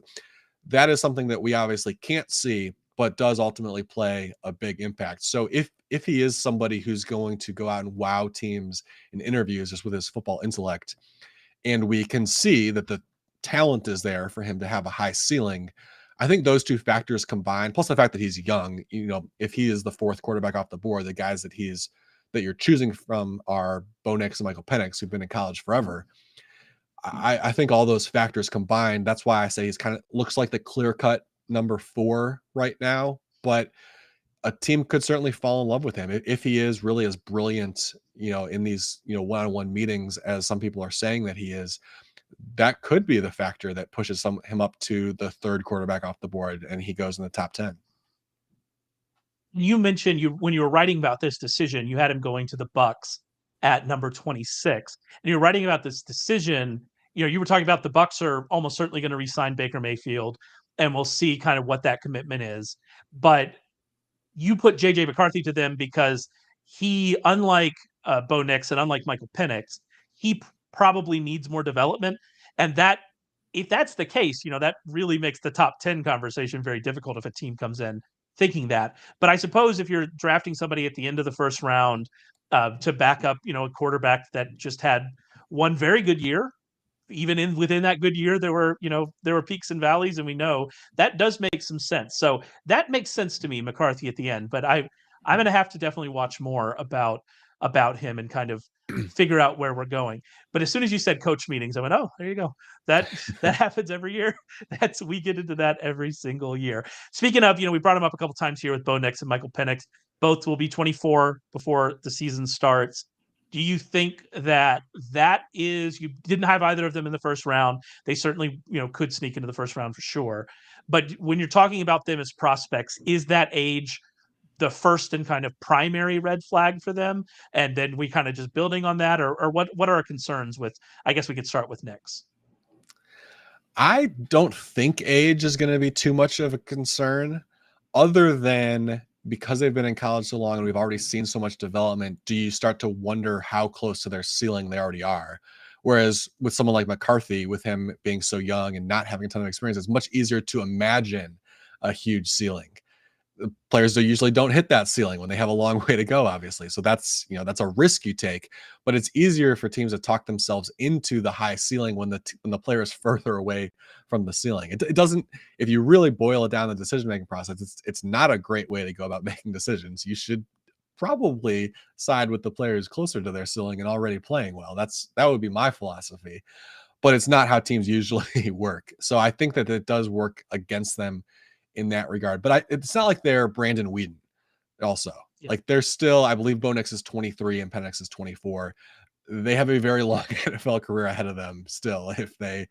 that is something that we obviously can't see, but does ultimately play a big impact. So if he is somebody who's going to go out and wow teams in interviews just with his football intellect, and we can see that the talent is there for him to have a high ceiling. I think those two factors combined, plus the fact that he's young, if he is the fourth quarterback off the board, the guys that you're choosing from are Bo Nix and Michael Penix, who've been in college forever. I think all those factors combined, that's why I say he's kind of looks like the clear cut number 4 right now. But a team could certainly fall in love with him if he is really as brilliant, in these, one-on-one meetings as some people are saying that he is. That could be the factor that pushes him up to the third quarterback off the board, and he goes in the top 10. You mentioned you when you were writing about this decision, you had him going to the Bucks at number 26. And you're writing about this decision, you were talking about the Bucks are almost certainly going to re-sign Baker Mayfield, and we'll see kind of what that commitment is. But you put JJ McCarthy to them because he, unlike Bo Nix and unlike Michael Penix, he probably needs more development. And that, if that's the case, that really makes the top 10 conversation very difficult if a team comes in thinking that. But I suppose if you're drafting somebody at the end of the first round to back up, a quarterback that just had one very good year, even within that good year, there were peaks and valleys, and we know that does make some sense. So that makes sense to me, McCarthy at the end. But I'm going to have to definitely watch more about him and kind of figure out where we're going. But as soon as you said coach meetings, I went, oh, there you go. That happens every year. We get into that every single year. Speaking of, we brought him up a couple times here with Bo Nix and Michael Penix. Both will be 24 before the season starts. Do you think that is, you didn't have either of them in the first round? They certainly, could sneak into the first round for sure. But when you're talking about them as prospects, is that age the first and kind of primary red flag for them? And then we kind of just building on that, or what are our concerns with, I guess we could start with Knicks. I don't think age is going to be too much of a concern, other than because they've been in college so long and we've already seen so much development. Do you start to wonder how close to their ceiling they already are? Whereas with someone like McCarthy, with him being so young and not having a ton of experience, it's much easier to imagine a huge ceiling. Players usually don't hit that ceiling when they have a long way to go, obviously. So that's a risk you take, but it's easier for teams to talk themselves into the high ceiling when the player is further away from the ceiling. It doesn't, if you really boil it down, the decision-making process, it's not a great way to go about making decisions. You should probably side with the players closer to their ceiling and already playing well. That would be my philosophy, but it's not how teams usually work. So I think that it does work against them in that regard. But it's not like they're Brandon Whedon. also. Yeah. Like they're still, I believe Bo Nix is 23 and Penix is 24. They have a very long NFL career ahead of them still if they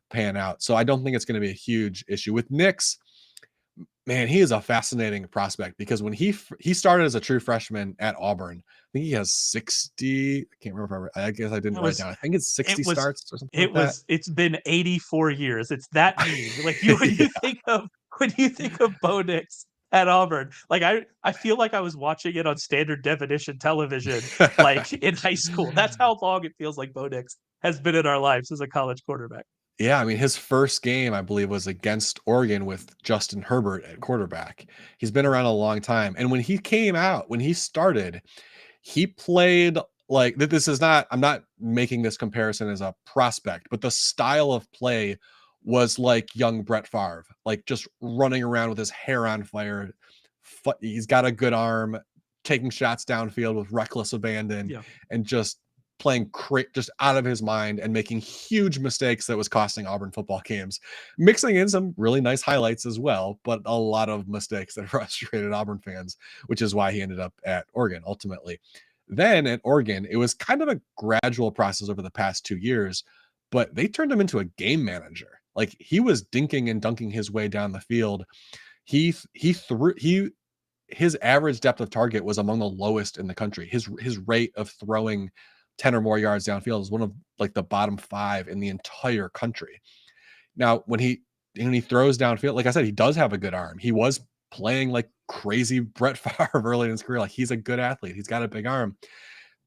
pan out. So I don't think it's going to be a huge issue with Nix. Man, he is a fascinating prospect because when he started as a true freshman at Auburn, I think he has 60. I can't remember. I guess I didn't It write it was down. I think it's 60 it was starts or something like that. it's been 84 years. It's that mean. Like you when Yeah. you think of Bo Nix at Auburn, like I feel like I was watching it on standard definition television, like in high school. That's how long it feels like Bo Nix has been in our lives as a college quarterback. Yeah, I mean, his first game, I believe, was against Oregon with Justin Herbert at quarterback. He's been around a long time. And when he came out, when he started, he played like this is not, I'm not making this comparison as a prospect, but the style of play was like young Brett Favre, like just running around with his hair on fire. He's got a good arm, taking shots downfield with reckless abandon, Yeah. and just playing just out of his mind and making huge mistakes that was costing Auburn football games, mixing in some really nice highlights as well, but a lot of mistakes that frustrated Auburn fans, which is why he ended up at Oregon ultimately. Then at Oregon, it was kind of a gradual process over the past 2 years, but they turned him into a game manager. Like he was dinking and dunking his way down the field. He threw he His average depth of target was among the lowest in the country. His rate of throwing 10 or more yards downfield is one of like the bottom 5 in the entire country. Now, when he throws downfield, like I said, he does have a good arm. He was playing like crazy Brett Favre early in his career. Like he's a good athlete. He's got a big arm.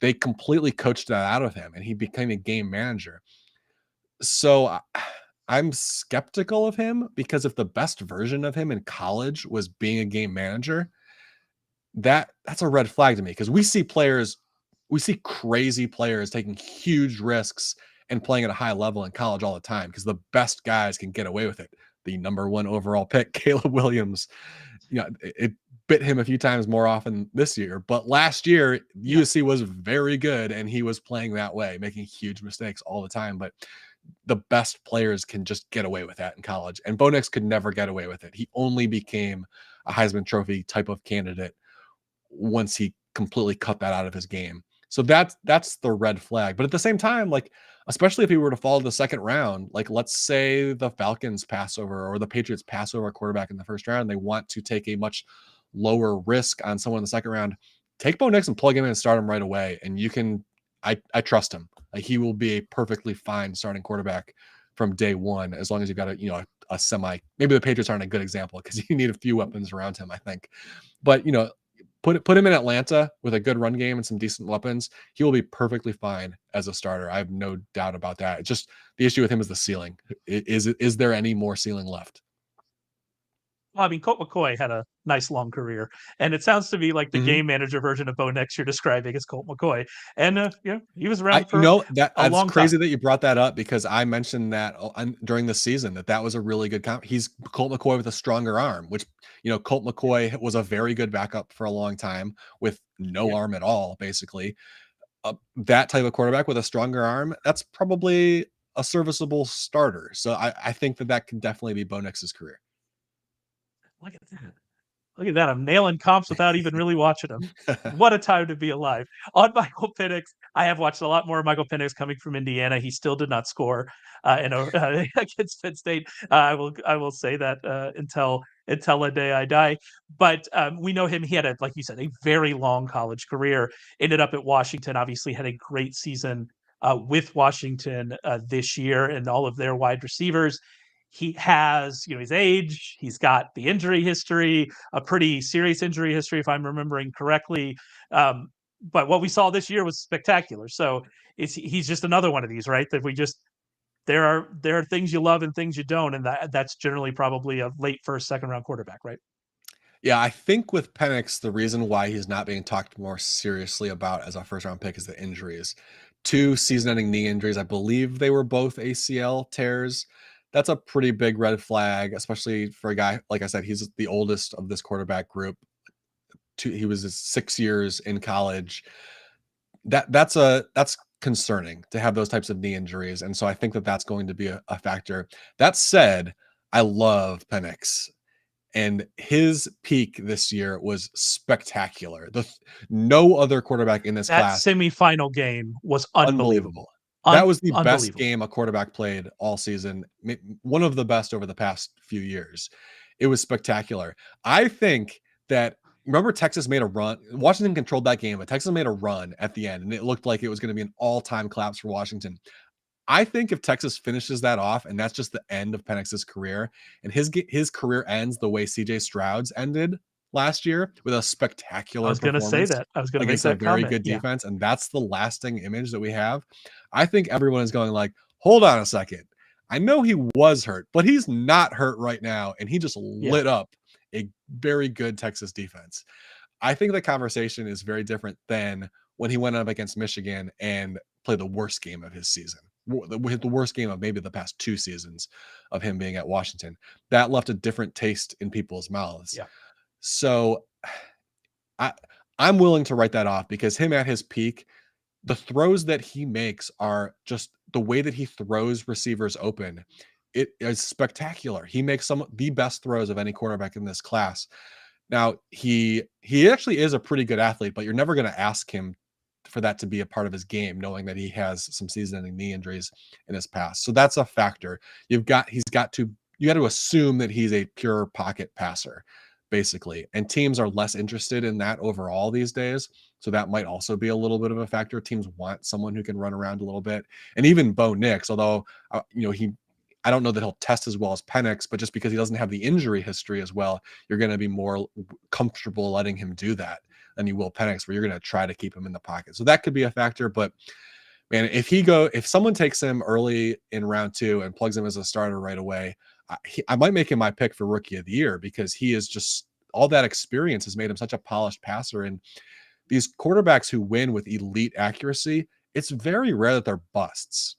They completely coached that out of him and he became a game manager. So I'm skeptical of him because if the best version of him in college was being a game manager, that's a red flag to me because we see crazy players taking huge risks and playing at a high level in college all the time because the best guys can get away with it. The number 1 overall pick, Caleb Williams, it bit him a few times more often this year, but last year Yeah. USC was very good and he was playing that way, making huge mistakes all the time. But the best players can just get away with that in college, and Bo Nix could never get away with it. He only became a Heisman Trophy type of candidate once he completely cut that out of his game. So that's the red flag. But at the same time, like especially if he were to fall to the second round, like let's say the Falcons pass over or the Patriots pass over a quarterback in the first round, they want to take a much lower risk on someone in the second round. Take Bo Nix and plug him in and start him right away. And you can, I trust him. Like he will be a perfectly fine starting quarterback from day one, as long as you've got a semi. Maybe the Patriots aren't a good example because you need a few weapons around him, I think. But put him in Atlanta with a good run game and some decent weapons, he will be perfectly fine as a starter. I have no doubt about that. It's just the issue with him is the ceiling. Is there any more ceiling left? Well, I mean, Colt McCoy had a nice long career, and it sounds to me like the Mhm. game manager version of Bo Nix you're describing is Colt McCoy, and he was around for a That's long time. crazy that you brought that up because I mentioned that during the season that was a really good he's Colt McCoy with a stronger arm, which Colt Yeah, McCoy was a very good backup for a long time with no yeah. arm at all, basically. That type of quarterback with a stronger arm, that's probably a serviceable starter. So I think that can definitely be Bo Nix's career. Look at that. Look at that. I'm nailing comps without even really watching them. What a time to be alive. On Michael Penix, I have watched a lot more of Michael Penix coming from Indiana. He still did not score against Penn State. I will say that until a day I die. But we know him. He had like you said, a very long college career. Ended up at Washington. Obviously, had a great season with Washington this year and all of their wide receivers. He has, his age. He's got the injury history, a pretty serious injury history, if I'm remembering correctly. But what we saw this year was spectacular. So he's just another one of these, right? That we just there are things you love and things you don't, and that's generally probably a late first, second round quarterback, right? Yeah, I think with Penix, the reason why he's not being talked more seriously about as a first round pick is the injuries. 2 season-ending knee injuries. I believe they were both ACL tears. That's a pretty big red flag, especially for a guy like I said. He's the oldest of this quarterback group. He was 6 years in college. That's concerning to have those types of knee injuries, and so I think that's going to be a factor. That said, I love Penix. And his peak this year was spectacular. No other quarterback in this That class, semifinal game was unbelievable. unbelievable. That was the best Unbelievable. game a quarterback played all season. One of the best over the past few years. It was spectacular. I think that, remember, Texas made a run. Washington controlled that game, but Texas made a run at the end, and it looked like it was going to be an all-time collapse for Washington. I think if Texas finishes that off, and that's just the end of Penix's career, and his career ends the way CJ Stroud's ended last year, with a I spectacular was going to say performance that. I was going to make against a that very comment. good Yeah. defense, and that's the lasting image that we have. I think everyone is going like, hold on a second. I know he was hurt, but he's not hurt right now, and he just Yeah. lit up a very good Texas defense. I think the conversation is very different than when he went up against Michigan and played the worst game of his season, the worst game of maybe the past 2 seasons of him being at Washington. That left a different taste in people's mouths. Yeah. So I I'm willing to write that off, because him at his peak, the throws that he makes are just the way that he throws receivers open. It is spectacular. He makes some of the best throws of any quarterback in this class. Now, he actually is a pretty good athlete, but you're never going to ask him for that to be a part of his game, knowing that he has some season-ending knee injuries in his past. So that's a factor. You got to assume that he's a pure pocket passer, basically. And teams are less interested in that overall these days. So that might also be a little bit of a factor. Teams want someone who can run around a little bit. And even Bo Nix, although I don't know that he'll test as well as Penix, but just because he doesn't have the injury history as well, you're going to be more comfortable letting him do that than you will Penix, where you're going to try to keep him in the pocket. So that could be a factor. But man, if someone takes him early in round 2 and plugs him as a starter right away, I might make him my pick for rookie of the year, because he is just, all that experience has made him such a polished passer. And these quarterbacks who win with elite accuracy, it's very rare that they're busts.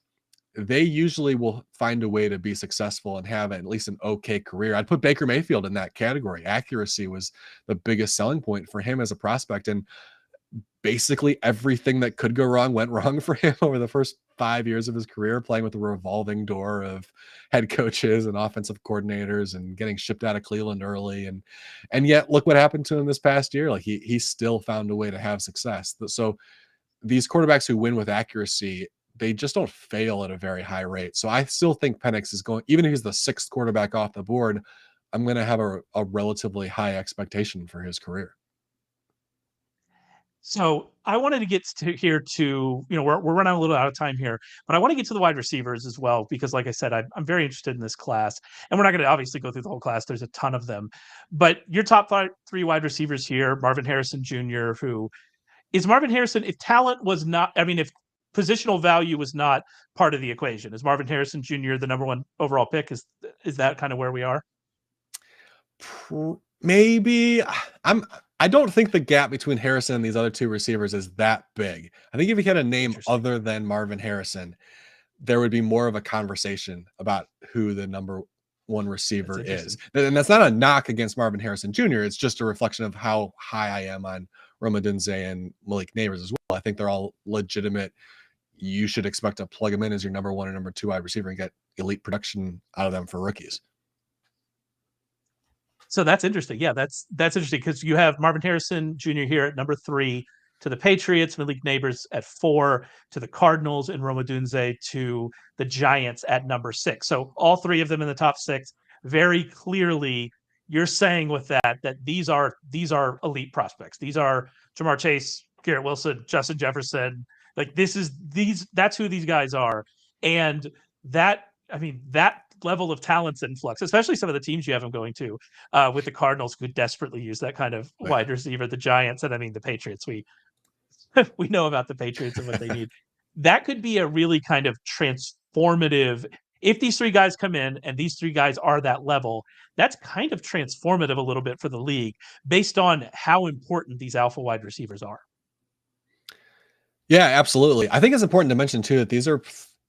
They usually will find a way to be successful and have at least an okay career. I'd put Baker Mayfield in that category. Accuracy was the biggest selling point for him as a prospect. And basically everything that could go wrong went wrong for him over the first 5 years of his career, playing with a revolving door of head coaches and offensive coordinators and getting shipped out of Cleveland early. And yet look what happened to him this past year. Like he still found a way to have success. So these quarterbacks who win with accuracy, they just don't fail at a very high rate. So I still think Penix is going, even if he's the 6th quarterback off the board, I'm going to have a relatively high expectation for his career. So I wanted to get to we're running a little out of time here, but I want to get to the wide receivers as well, because like I said, I'm very interested in this class, and we're not going to obviously go through the whole class. There's a ton of them, but your top 3 wide receivers here: Marvin Harrison Jr., who is Marvin Harrison. If talent was not, I mean, if positional value was not part of the equation, is Marvin Harrison Jr. the number 1 overall pick? Is that kind of where we are? Maybe. I don't think the gap between Harrison and these other 2 receivers is that big. I think if he had a name other than Marvin Harrison, there would be more of a conversation about who the number 1 receiver is. And that's not a knock against Marvin Harrison Jr. It's just a reflection of how high I am on Rome Odunze and Malik Nabers as well. I think they're all legitimate. You should expect to plug them in as your number 1 and number 2 wide receiver and get elite production out of them for rookies. So that's interesting. Yeah, that's interesting, because you have Marvin Harrison Jr. here at number 3 to the Patriots, Malik Nabers at 4 to the Cardinals, and Rome Odunze to the Giants at number 6. So all 3 of them in the top 6. Very clearly, you're saying with that these are elite prospects. These are Jamar Chase, Garrett Wilson, Justin Jefferson. Like that's who these guys are. And that level of talent's in flux, especially some of the teams you have them going to, with the Cardinals, who desperately use that kind of wide receiver, the Giants, and the Patriots. We know about the Patriots and what they need. That could be a really kind of transformative. If these 3 guys come in and these 3 guys are that level, that's kind of transformative a little bit for the league, based on how important these alpha wide receivers are. Yeah, absolutely. I think it's important to mention too that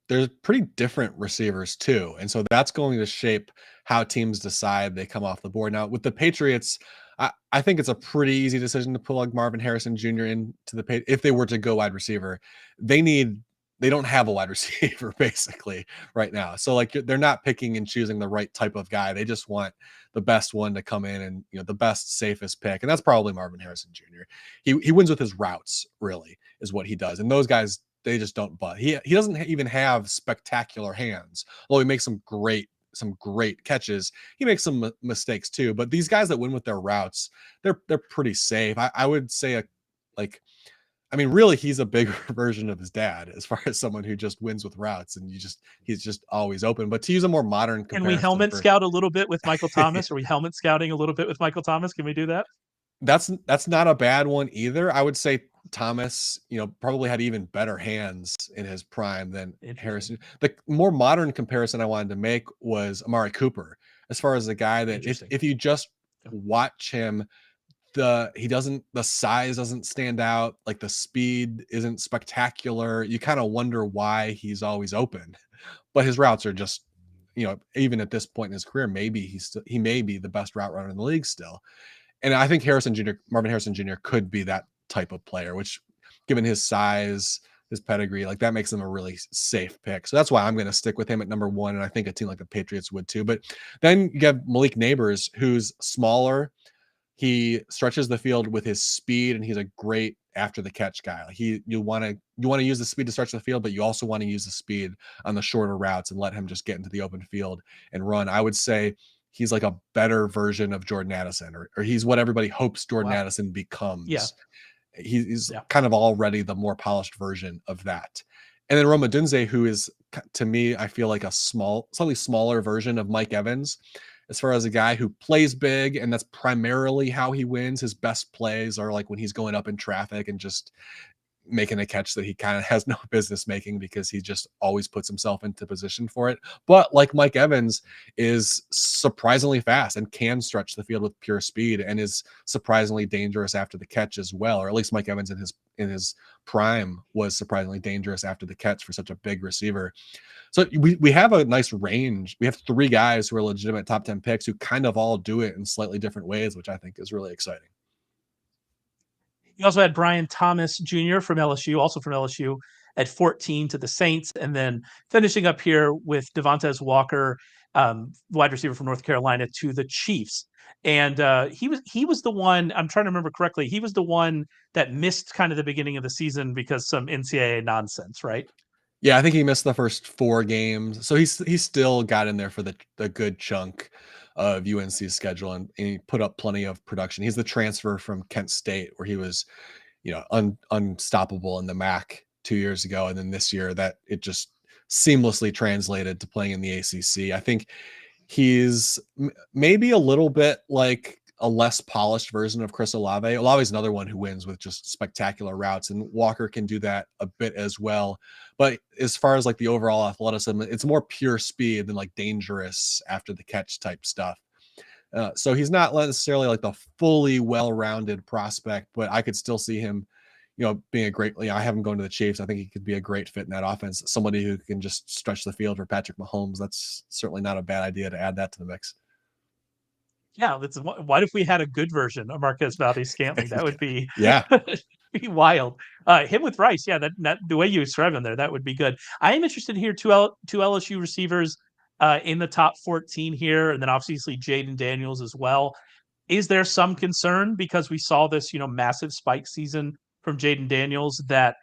they're pretty different receivers too. And so that's going to shape how teams decide they come off the board. Now with the Patriots, I think it's a pretty easy decision to plug Marvin Harrison Jr. into if they were to go wide receiver. They need they don't have a wide receiver basically right now. So like they're not picking and choosing the right type of guy. They just want the best one to come in and the best safest pick, and that's probably Marvin Harrison Jr. He wins with his routes, really, is what he does. And those guys, they just don't butt. He doesn't even have spectacular hands, although he makes some great catches. He makes some mistakes too, but these guys that win with their routes, they're pretty safe. I would say like I mean, really, he's a bigger version of his dad as far as someone who just wins with routes, and he's just always open. But to use a more modern Can we comparison helmet for scout a little bit with Michael Thomas? Are we helmet scouting a little bit with Michael Thomas? Can we do that? that's not a bad one either. I would say Thomas, probably had even better hands in his prime than Interesting. Harrison. The more modern comparison I wanted to make was Amari Cooper, as far as the guy that if Interesting. if you just watch him, the size doesn't stand out, like the speed isn't spectacular. You kind of wonder why he's always open, but his routes are just, even at this point in his career, maybe he may be the best route runner in the league still. And I think Marvin Harrison Jr. could be that type of player, which, given his size, his pedigree, like that makes him a really safe pick. So that's why I'm going to stick with him at number one. And I think a team like the Patriots would too. But then you have Malik Neighbors, who's smaller. He stretches the field with his speed, and he's a great after the catch guy. You want to use the speed to stretch the field, but you also want to use the speed on the shorter routes and let him just get into the open field and run. I would say he's like a better version of Jordan Addison, or he's what everybody hopes Jordan Wow. Addison becomes. Yeah. He's Yeah. kind of already the more polished version of that. And then Rome Odunze, who is, to me, I feel like a slightly smaller version of Mike Evans, as far as a guy who plays big, and that's primarily how he wins. His best plays are like when he's going up in traffic and just making a catch that he kind of has no business making, because he just always puts himself into position for it. But like Mike Evans, is surprisingly fast and can stretch the field with pure speed, and is surprisingly dangerous after the catch as well. Or at least Mike Evans in his prime was surprisingly dangerous after the catch for such a big receiver. So we have a nice range. We have three guys who are legitimate top 10 picks who kind of all do it in slightly different ways, which I think is really exciting. You also had Brian Thomas Jr. from LSU, also from LSU, at 14 to the Saints, and then finishing up here with Devontae Walker, wide receiver from North Carolina, to the Chiefs. And he was the one, I'm trying to remember correctly, he was the one that missed kind of the beginning of the season because some NCAA nonsense, right? Yeah, I think he missed the first 4 games, so he still got in there for the good chunk of UNC's schedule, and he put up plenty of production. He's the transfer from Kent State, where he was, unstoppable in the MAC 2 years ago, and then this year that it just seamlessly translated to playing in the ACC. I think he's maybe a little bit like a less polished version of Chris Olave. Olave's another one who wins with just spectacular routes, and Walker can do that a bit as well. But as far as like the overall athleticism, it's more pure speed than like dangerous after the catch type stuff. So he's not necessarily like the fully well-rounded prospect, but I could still see him, being a great. I have him going to the Chiefs. I think he could be a great fit in that offense. Somebody who can just stretch the field for Patrick Mahomes. That's certainly not a bad idea to add that to the mix. Yeah, what if we had a good version of Marquez Valdez-Scantling? That would be Yeah. be wild. Him with Rice, yeah, that the way you describe him there, that would be good. I am interested to hear two LSU receivers in the top 14 here, and then obviously Jaden Daniels as well. Is there some concern because we saw this, massive spike season from Jaden Daniels, that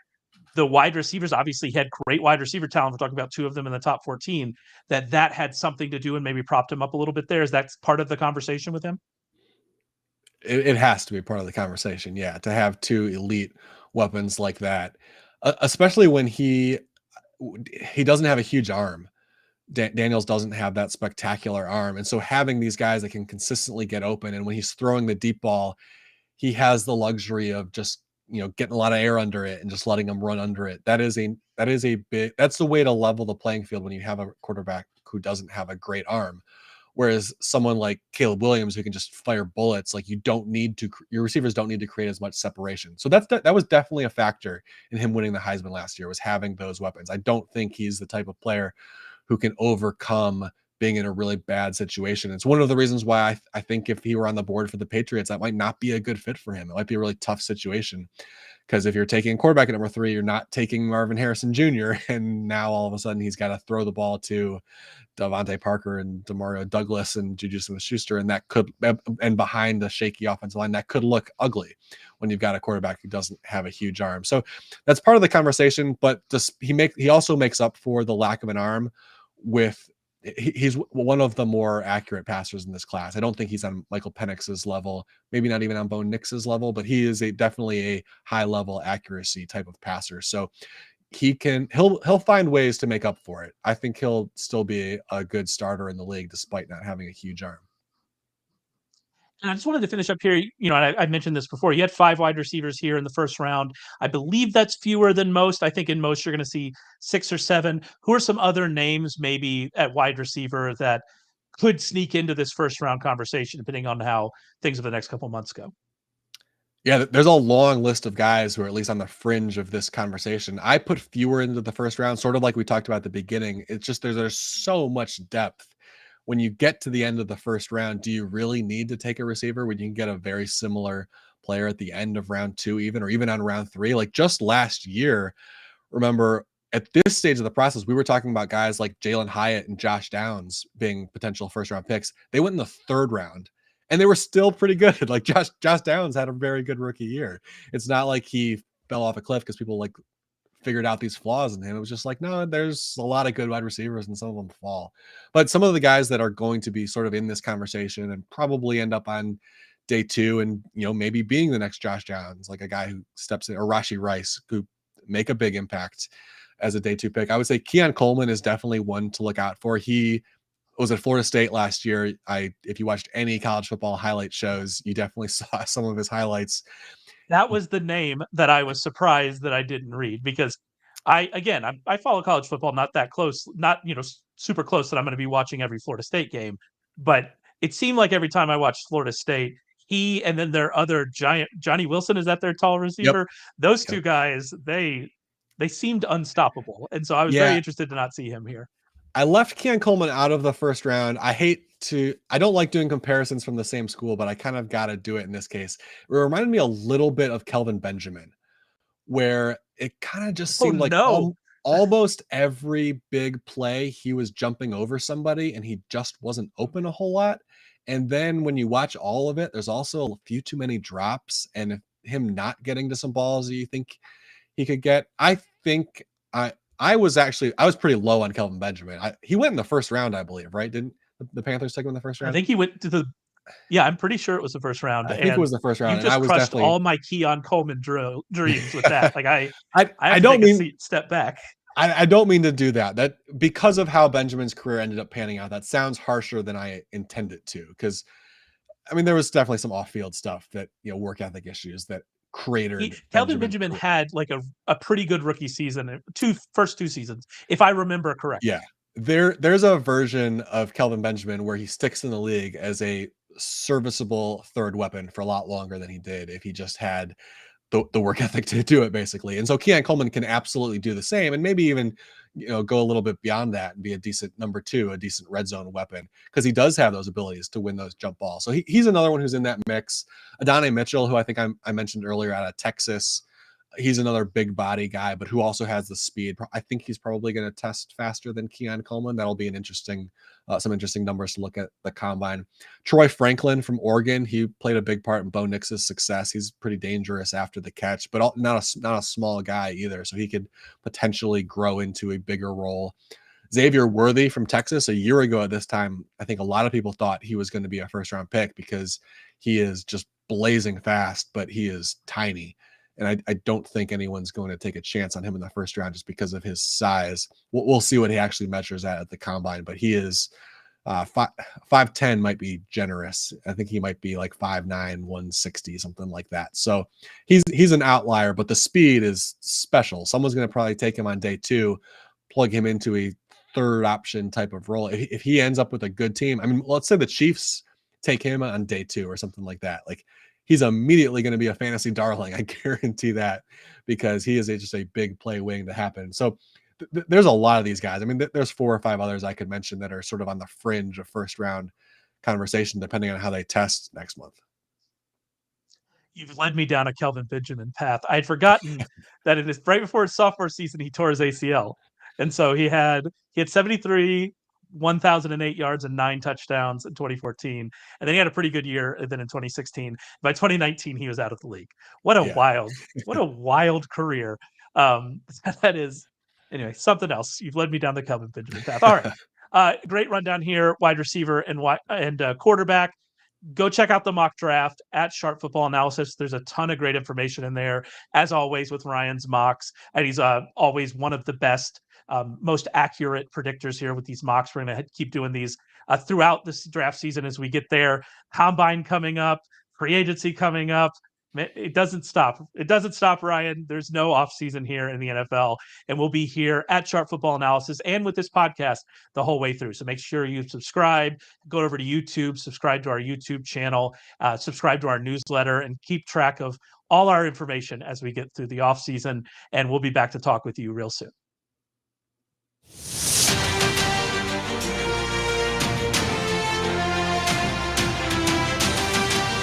the wide receivers obviously had great wide receiver talent. We're talking about two of them in the top 14, that had something to do and maybe propped him up a little bit there. Is that part of the conversation with him? It has to be part of the conversation. Yeah. To have two elite weapons like that, especially when he doesn't have a huge arm. Daniels doesn't have that spectacular arm. And so having these guys that can consistently get open, and when he's throwing the deep ball, he has the luxury of just, getting a lot of air under it and just letting them run under it. That's the way to level the playing field when you have a quarterback who doesn't have a great arm. Whereas someone like Caleb Williams, who can just fire bullets, like your receivers don't need to create as much separation. So that was definitely a factor in him winning the Heisman last year, was having those weapons. I don't think he's the type of player who can overcome being in a really bad situation. It's one of the reasons why I think if he were on the board for the Patriots, that might not be a good fit for him. It might be a really tough situation, Because if you're taking a quarterback at number 3, you're not taking Marvin Harrison Jr. And now all of a sudden he's got to throw the ball to Devontae Parker and Demario Douglas and Juju Smith-Schuster, and that could, and behind the shaky offensive line, that could look ugly when you've got a quarterback who doesn't have a huge arm. So that's part of the conversation, but he also makes up for the lack of an arm with he's one of the more accurate passers in this class. I don't think he's on Michael Penix's level, maybe not even on Bo Nix's level, but he is definitely a high level accuracy type of passer. So he'll find ways to make up for it. I think he'll still be a good starter in the league despite not having a huge arm. And I just wanted to finish up here. And I mentioned this before. You had 5 wide receivers here in the first round. I believe that's fewer than most. I think in most you're going to see 6 or 7. Who are some other names maybe at wide receiver that could sneak into this first round conversation, depending on how things of the next couple months go? Yeah, there's a long list of guys who are at least on the fringe of this conversation. I put fewer into the first round, sort of like we talked about at the beginning. It's just there's so much depth. When you get to the end of the first round, do you really need to take a receiver when you can get a very similar player at the end of round 2 even, or even on round 3? Like just last year, remember at this stage of the process, we were talking about guys like Jalen Hyatt and Josh Downs being potential first round picks. They went in the 3rd round and they were still pretty good. Like Josh Downs had a very good rookie year. It's not like he fell off a cliff because people like figured out these flaws in him. It was just like, no, there's a lot of good wide receivers and some of them fall. But some of the guys that are going to be sort of in this conversation and probably end up on day 2 and, maybe being the next Josh Downs, like a guy who steps in, or Rashee Rice, who make a big impact as a day 2 pick. I would say Keon Coleman is definitely one to look out for. He was at Florida State last year. If you watched any college football highlight shows, you definitely saw some of his highlights. That was the name that I was surprised that I didn't read, because I follow college football not that close, not super close that I'm going to be watching every Florida State game, but it seemed like every time I watched Florida State, he and then their other giant Johnny Wilson, is that their tall receiver? Yep. Those two guys, they seemed unstoppable, and so I was very interested to not see him here. I left Keon Coleman out of the first round. I don't like doing comparisons from the same school, but I kind of got to do it in this case. It reminded me a little bit of Kelvin Benjamin, where it kind of just seemed like almost every big play he was jumping over somebody and he just wasn't open a whole lot. And then when you watch all of it, there's also a few too many drops and him not getting to some balls that you think he could get. I think I was pretty low on Kelvin Benjamin. He went in the first round, I believe, right? Didn't the Panthers take him in the first round? I think he went to I'm pretty sure it was the first round. I think it was the first round. You just crushed all my Keon Coleman dreams with that. Like I don't mean to step back. I don't mean to do that. That because of how Benjamin's career ended up panning out, that sounds harsher than I intended to. Because there was definitely some off-field stuff that work ethic issues that cratered. Kelvin Benjamin had like a pretty good rookie season, first two seasons, if I remember correctly. Yeah, there's a version of Kelvin Benjamin where he sticks in the league as a serviceable third weapon for a lot longer than he did if he just had the work ethic to do it, basically. And so Keon Coleman can absolutely do the same, and maybe even go a little bit beyond that and be a decent number 2, a decent red zone weapon, because he does have those abilities to win those jump balls. So he's another one who's in that mix. Adonai Mitchell, who I think I mentioned earlier, out of Texas, he's another big body guy, but who also has the speed. I think he's probably going to test faster than Keon Coleman. That'll be some interesting numbers to look at the combine. Troy Franklin from Oregon, he played a big part in Bo Nix's success. He's pretty dangerous after the catch, but not a small guy either. So he could potentially grow into a bigger role. Xavier Worthy from Texas, a year ago at this time, I think a lot of people thought he was going to be a first round pick because he is just blazing fast, but he is tiny. And I don't think anyone's going to take a chance on him in the first round just because of his size. We'll see what he actually measures at the combine, but he is 5'10", might be generous. I think he might be like 5'9", 160, something like that. So he's an outlier, but the speed is special. Someone's going to probably take him on day 2, plug him into a third option type of role. If he ends up with a good team, let's say the Chiefs take him on day 2 or something like that. Like, he's immediately going to be a fantasy darling. I guarantee that, because he is just a big play waiting to happen. So there's a lot of these guys. There's 4 or 5 others I could mention that are sort of on the fringe of first round conversation, depending on how they test next month. You've led me down a Kelvin Benjamin path. I had forgotten that right before his sophomore season, he tore his ACL, and so he had 73, 1,008 yards and 9 touchdowns in 2014, and then he had a pretty good year. And then in 2016, by 2019, he was out of the league. Yeah. What a wild career. That is anyway something else. You've led me down the Kelvin Benjamin path. All right. Great rundown here, wide receiver and quarterback. Go check out the mock draft at Sharp Football Analysis. There's a ton of great information in there, as always with Ryan's mocks, and he's always one of the best, most accurate predictors here with these mocks. We're going to keep doing these throughout this draft season as we get there. Combine coming up, free agency coming up. It doesn't stop. It doesn't stop, Ryan. There's no off season here in the NFL, and we'll be here at Sharp Football Analysis and with this podcast the whole way through. So make sure you subscribe, go over to YouTube, subscribe to our YouTube channel, subscribe to our newsletter, and keep track of all our information as we get through the off season. And we'll be back to talk with you real soon.